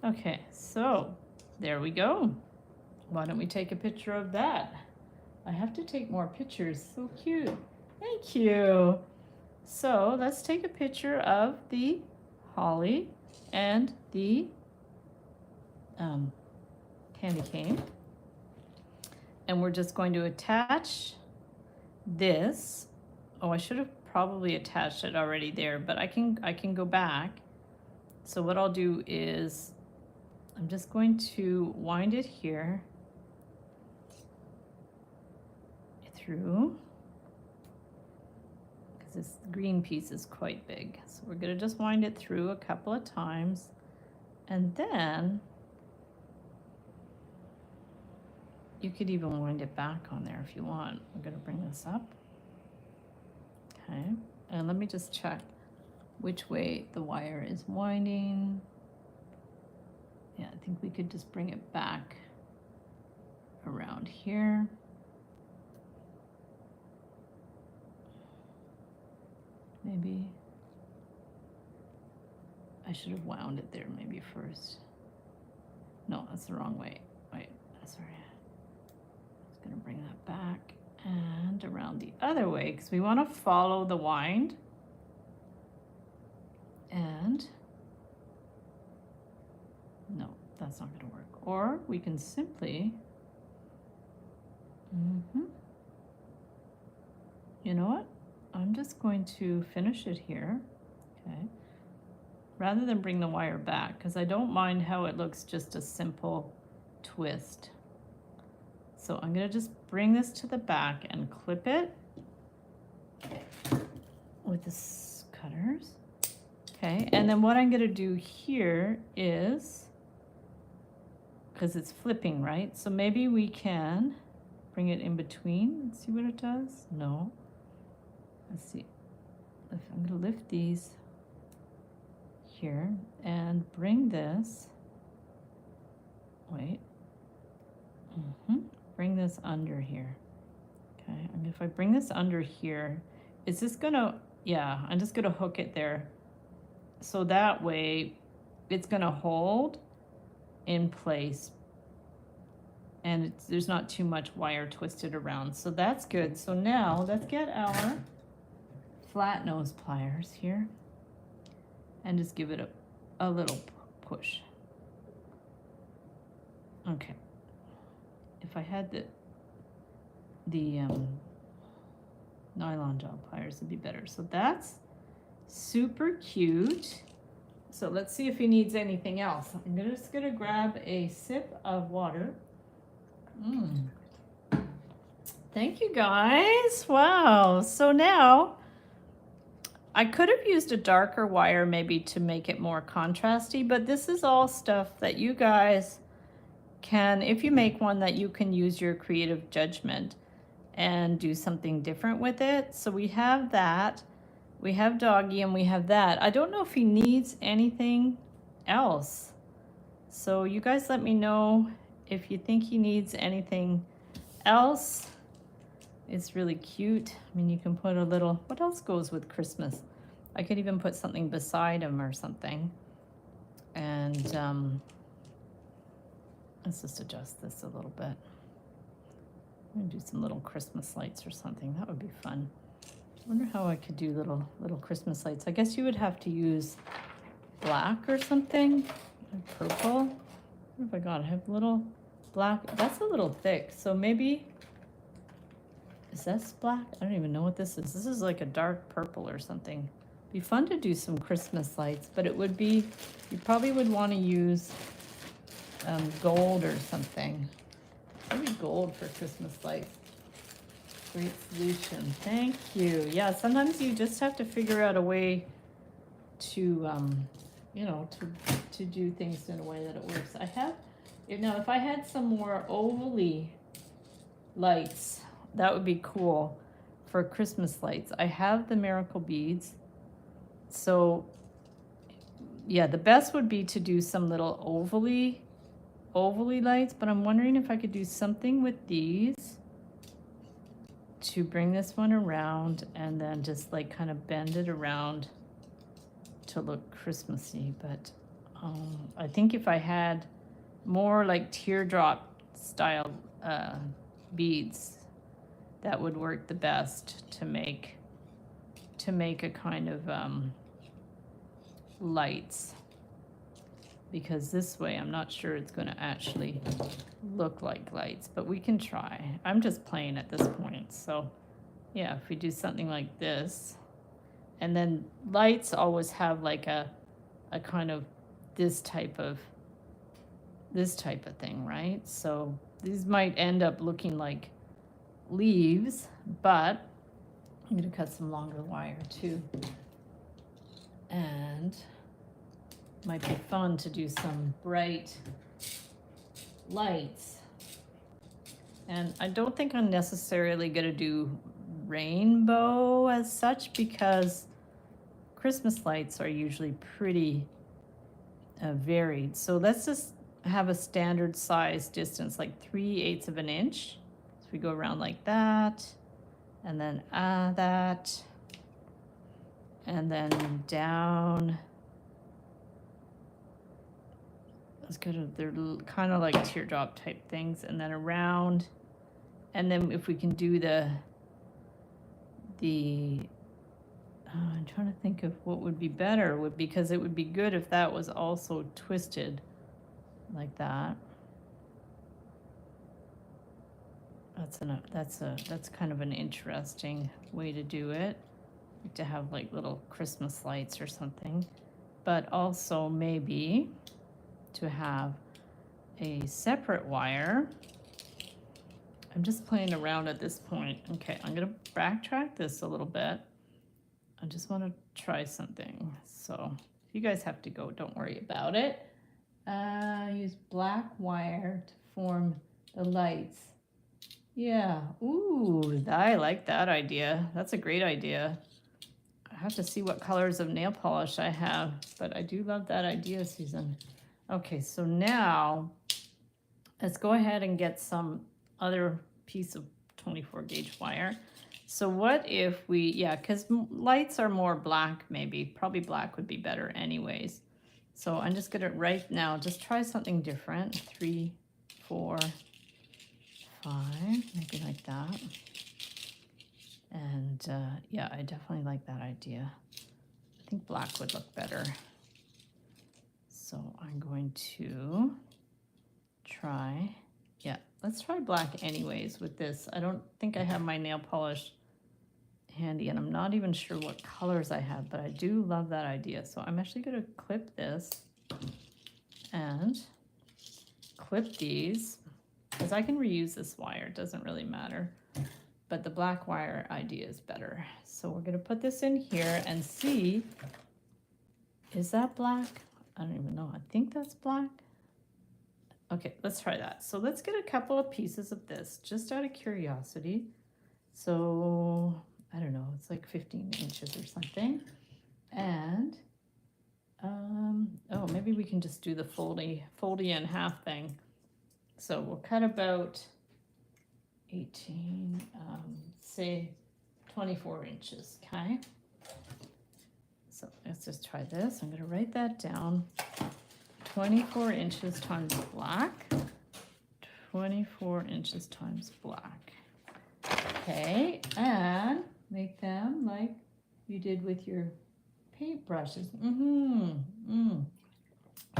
Okay, so there we go. Why don't we take a picture of that? I have to take more pictures. So cute. Thank you. So let's take a picture of the holly and the candy cane. And we're just going to attach this. Oh, I should have probably attached it already there, but I can go back. So what I'll do is I'm just going to wind it here through, because this green piece is quite big. So we're going to just wind it through a couple of times, and then you could even wind it back on there if you want. I'm going to bring this up. Okay, and let me just check which way the wire is winding. Yeah, I think we could just bring it back around here. Maybe I should have wound it there maybe first. No, that's the wrong way. Wait, that's right. I was gonna bring that back and around the other way because we want to follow the wind. And no, that's not gonna work. Or we can simply, you know what? I'm just going to finish it here, okay? Rather than bring the wire back, because I don't mind how it looks just a simple twist. So I'm gonna just bring this to the back and clip it. with the cutters. Okay, and then what I'm gonna do here is, because it's flipping, right? So maybe we can bring it in between and see what it does. No. Let's see. I'm gonna lift these here and bring this, wait. Bring this under here. Okay, and if I bring this under here, is this gonna, yeah, I'm just gonna hook it there. So that way it's gonna hold in place and there's not too much wire twisted around. So that's good. So now let's get our flat nose pliers here and just give it a little push. Okay. If I had the nylon jaw pliers, it'd be better. So that's super cute. So let's see if he needs anything else. I'm just gonna grab a sip of water. Thank you guys. Wow. So now I could have used a darker wire maybe to make it more contrasty, but this is all stuff that you guys can, if you make one, that you can use your creative judgment and do something different with it. So we have that, we have Doggy, and we have that. I don't know if he needs anything else. So you guys let me know if you think he needs anything else. It's really cute. I mean, you can put a little, what else goes with Christmas? I could even put something beside him or something. And let's just adjust this a little bit. I'm gonna do some little Christmas lights or something. That would be fun. I wonder how I could do little Christmas lights. I guess you would have to use black or something, or purple. What have I got? I have little black. That's a little thick. So maybe, is this black? I don't even know what this is. This is like a dark purple or something. Be fun to do some Christmas lights, but it would be, you probably would want to use gold or something. Maybe gold for Christmas lights. Great solution. Thank you. Yeah, sometimes you just have to figure out a way to, you know, to do things in a way that it works. I have, now if I had some more ovally lights, that would be cool for Christmas lights. I have the miracle beads. So yeah, the best would be to do some little ovally lights, but I'm wondering if I could do something with these to bring this one around and then just like kind of bend it around to look Christmassy. But I think if I had more like teardrop style beads, that would work the best to make a kind of lights, because this way I'm not sure it's going to actually look like lights, but we can try. I'm just playing at this point. So yeah, if we do something like this, and then lights always have like a kind of this type of thing, right? So these might end up looking like leaves, but I'm going to cut some longer wire too. And might be fun to do some bright lights. And I don't think I'm necessarily going to do rainbow as such, because Christmas lights are usually pretty varied. So let's just have a standard size distance, like 3/8 of an inch. So we go around like that, and then that, and then down. It's good. They're kind of like teardrop type things, and then around, and then if we can do the I'm trying to think of what would be better, because it would be good if that was also twisted like that. That's kind of an interesting way to do it, to have like little Christmas lights or something, but also maybe to have a separate wire. I'm just playing around at this point. Okay, I'm gonna backtrack this a little bit I just want to try something. So if you guys have to go, don't worry about it. Use black wire to form the lights. Yeah, ooh, I like that idea. That's a great idea. I have to see what colors of nail polish I have, but I do love that idea, Susan. Okay, so now let's go ahead and get some other piece of 24 gauge wire. So what if we, yeah, because lights are more black maybe. Probably black would be better anyways. So I'm just gonna right now just try something different. 3, 4, 5, maybe like that. And yeah, I definitely like that idea. I think black would look better. So I'm going to try, yeah, let's try black anyways with this. I don't think I have my nail polish handy, and I'm not even sure what colors I have, but I do love that idea. So I'm actually going to clip this and clip these, because I can reuse this wire. It doesn't really matter, but the black wire idea is better. So we're going to put this in here and see, is that black? I don't even know. I think that's black. Okay, let's try that. So let's get a couple of pieces of this just out of curiosity. So I don't know, it's like 15 inches or something. And oh, maybe we can just do the foldy in half thing. So we'll cut about 18, say 24 inches, okay? So let's just try this. I'm gonna write that down. 24 inches times black. 24 inches times black. Okay, and make them like you did with your paintbrushes.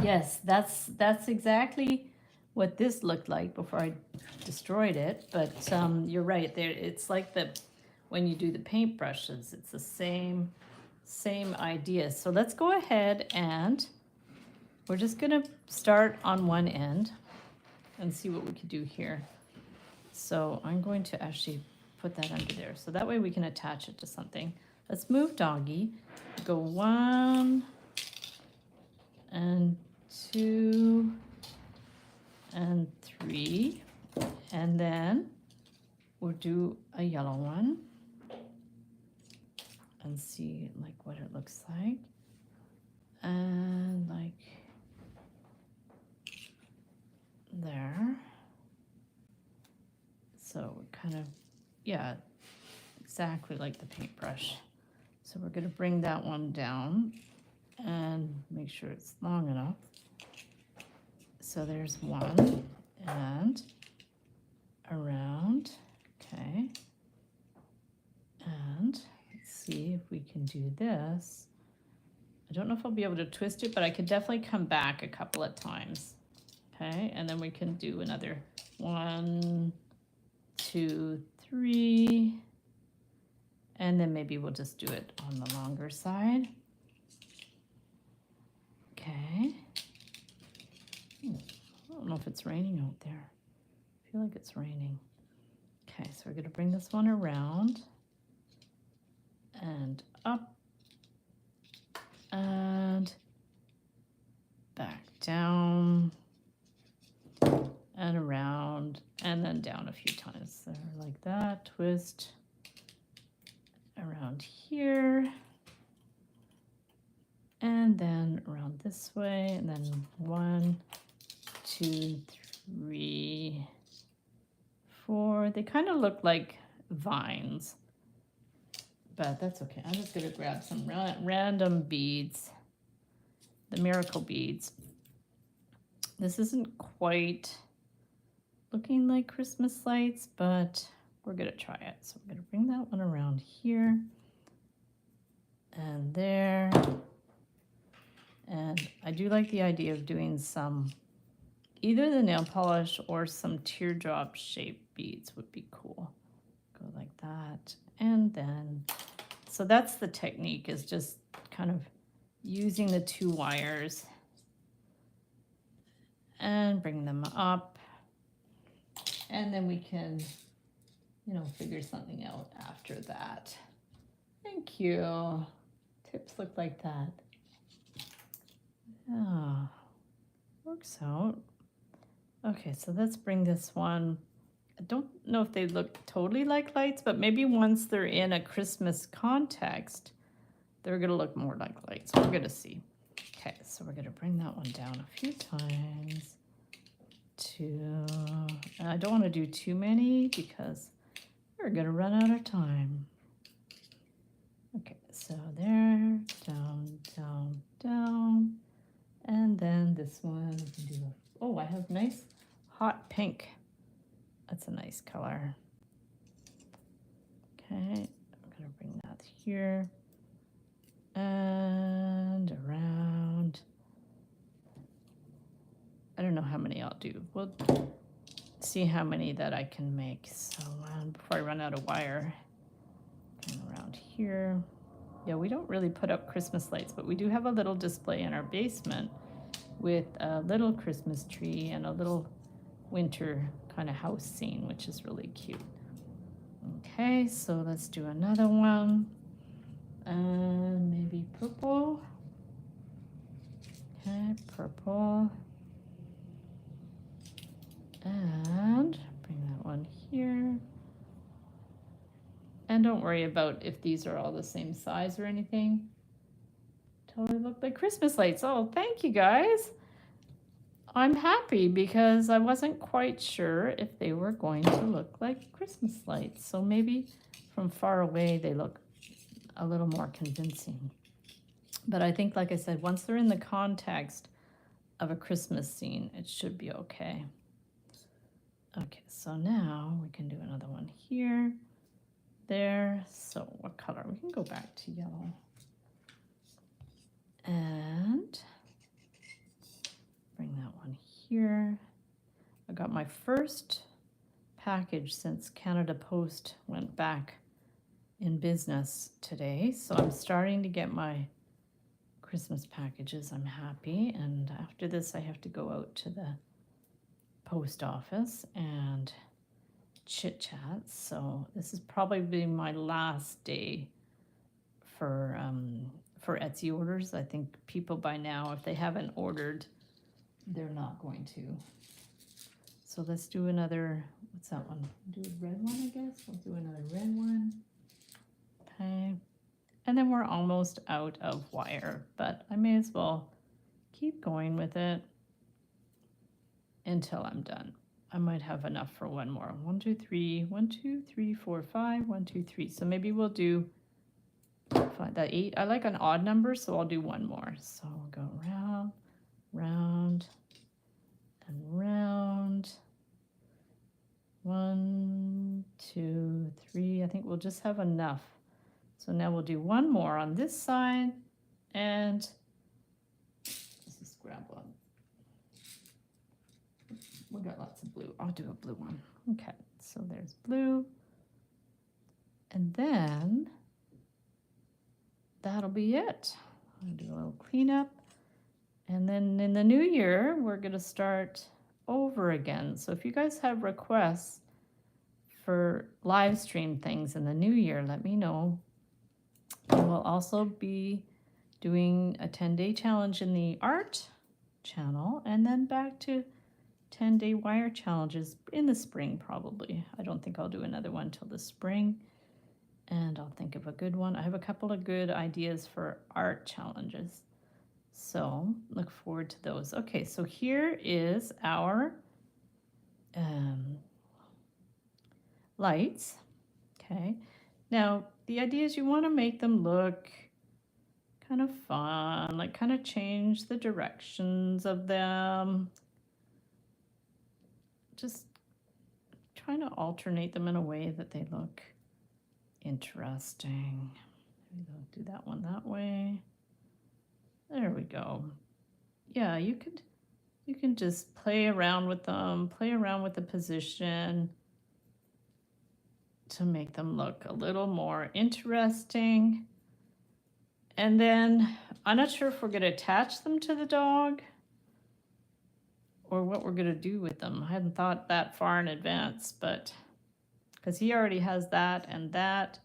Yes, that's exactly what this looked like before I destroyed it. But you're right. There, it's like when you do the paintbrushes. It's the same idea. So let's go ahead and we're just gonna start on one end and see what we could do here. So I'm going to actually put that under there. So that way we can attach it to something. Let's move doggy. Go 1 and 2 and 3. And then we'll do a yellow one and see like what it looks like. And like there. So kind of, yeah, exactly like the paintbrush. So we're going to bring that one down and make sure it's long enough. So there's one and around, okay. And let's see if we can do this. I don't know if I'll be able to twist it, but I could definitely come back a couple of times. Okay, and then we can do another 1, 2, 3, and then maybe we'll just do it on the longer side. Okay. I don't know if it's raining out there. I feel like it's raining. Okay, so we're going to bring this one around and up and back down and around and then down a few times there, like that. Twist around here and then around this way, and then 1, 2, 3, 4. They kind of look like vines, but that's okay. I'm just gonna grab some random beads, the miracle beads. This isn't quite looking like Christmas lights, but we're gonna try it. So we're gonna bring that one around here and there. And I do like the idea of doing some, either the nail polish or some teardrop shaped beads would be cool. Go like that. And then, so that's the technique, is just kind of using the 2 wires and bring them up. And then we can, you know, figure something out after that. Thank you. Tips look like that. Yeah, works out. Okay, so let's bring this one. I don't know if they look totally like lights, but maybe once they're in a Christmas context, they're gonna look more like lights. We're gonna see. Okay, so we're gonna bring that one down a few times. And I don't want to do too many because we're gonna run out of time. Okay, so there, down, down, down. And then this one, we can do oh, I have nice hot pink. That's a nice color. Okay, I'm gonna bring that here and around. I don't know how many I'll do. We'll see how many that I can make. So before I run out of wire, and around here. Yeah, we don't really put up Christmas lights, but we do have a little display in our basement with a little Christmas tree and a little winter kind of house scene, which is really cute. Okay, so let's do another one. And maybe purple. Okay, purple. And bring that one here. And don't worry about if these are all the same size or anything. Totally look like Christmas lights. Oh, thank you guys. I'm happy because I wasn't quite sure if they were going to look like Christmas lights. So maybe from far away they look a little more convincing. But I think, like I said, once they're in the context of a Christmas scene, it should be okay. Okay, so now we can do another one here, there. So what color? We can go back to yellow. And bring that one here. I got my first package since Canada Post went back in business today. So I'm starting to get my Christmas packages. I'm happy. And after this, I have to go out to the post office and chit chat. So this is probably my last day for Etsy orders. I think people by now, if they haven't ordered, they're not going to. So let's do another, what's that one? Do a red one, I guess. We'll do another red one. Okay. And then we're almost out of wire, but I may as well keep going with it until I'm done. I might have enough for one more. 1, 2, 3, 1, 2, 3, 4, 5, 1, 2, 3. So maybe we'll do that 8. I like an odd number, so I'll do one more. So we'll go round, round, and round. 1, 2, 3. I think we'll just have enough. So now we'll do one more on this side, and let's just grab one. We got lots of blue. I'll do a blue one. Okay, so there's blue. And then that'll be it. I'll do a little cleanup. And then in the new year, we're going to start over again. So if you guys have requests for live stream things in the new year, let me know. And we'll also be doing a 10-day challenge in the art channel, and then back to 10-day wire challenges in the spring probably. I don't think I'll do another one till the spring, and I'll think of a good one. I have a couple of good ideas for art challenges, so look forward to those. Okay, so here is our lights. Okay, now the idea is you want to make them look kind of fun, like kind of change the directions of them. Just trying to alternate them in a way that they look interesting. Maybe I'll do that one that way. There we go. Yeah, you can just play around with them, play around with the position to make them look a little more interesting. And then I'm not sure if we're going to attach them to the dog or what we're going to do with them. I hadn't thought that far in advance, but because he already has that and that.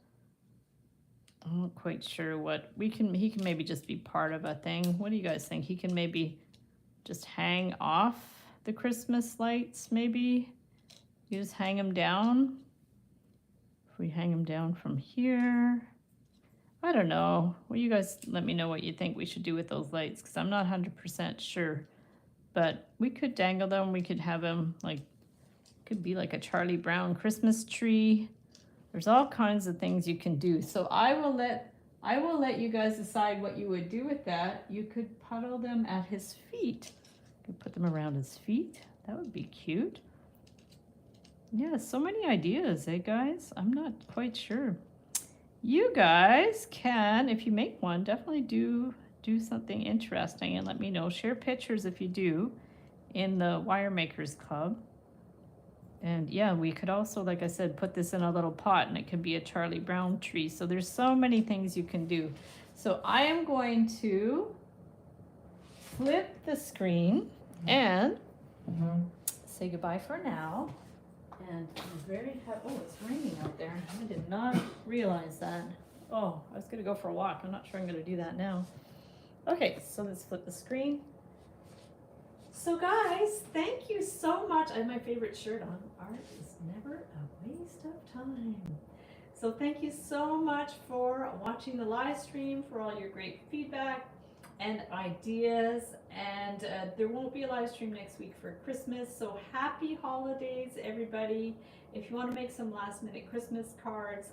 I'm not quite sure what he can maybe just be part of a thing. What do you guys think? He can maybe just hang off the Christmas lights, maybe? You just hang them down. If we hang them down from here, I don't know. Well, you guys let me know what you think we should do with those lights, because I'm not 100% sure. But we could dangle them. We could have them like, could be like a Charlie Brown Christmas tree. There's all kinds of things you can do. So I will let you guys decide what you would do with that. You could puddle them at his feet. You could put them around his feet. That would be cute. Yeah, so many ideas, eh, guys? I'm not quite sure. You guys can, if you make one, definitely do something interesting and let me know. Share pictures if you do in the Wire Makers Club. And yeah, we could also, like I said, put this in a little pot and it could be a Charlie Brown tree. So there's so many things you can do. So I am going to flip the screen and say goodbye for now. And I'm very happy. Oh, it's raining out there. I did not realize that. Oh, I was going to go for a walk. I'm not sure I'm going to do that now. Okay, so let's flip the screen. So guys, thank you so much. I have my favorite shirt on. Art is never a waste of time. So thank you so much for watching the live stream, for all your great feedback and ideas. And there won't be a live stream next week for Christmas. So happy holidays, everybody. If you want to make some last minute Christmas cards,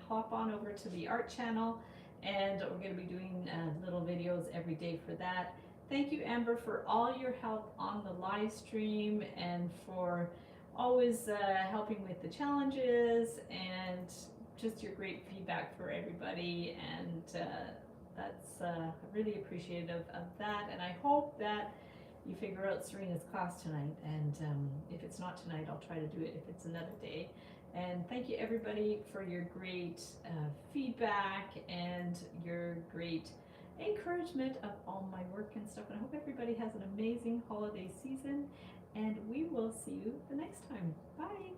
hop on over to the art channel. And we're going to be doing little videos every day for that. Thank you, Amber, for all your help on the live stream and for always helping with the challenges and just your great feedback for everybody. And that's really appreciative of that. And I hope that you figure out Serena's class tonight. And if it's not tonight, I'll try to do it if it's another day. And thank you, everybody, for your great feedback and your great encouragement of all my work and stuff. And I hope everybody has an amazing holiday season, and we will see you the next time. Bye.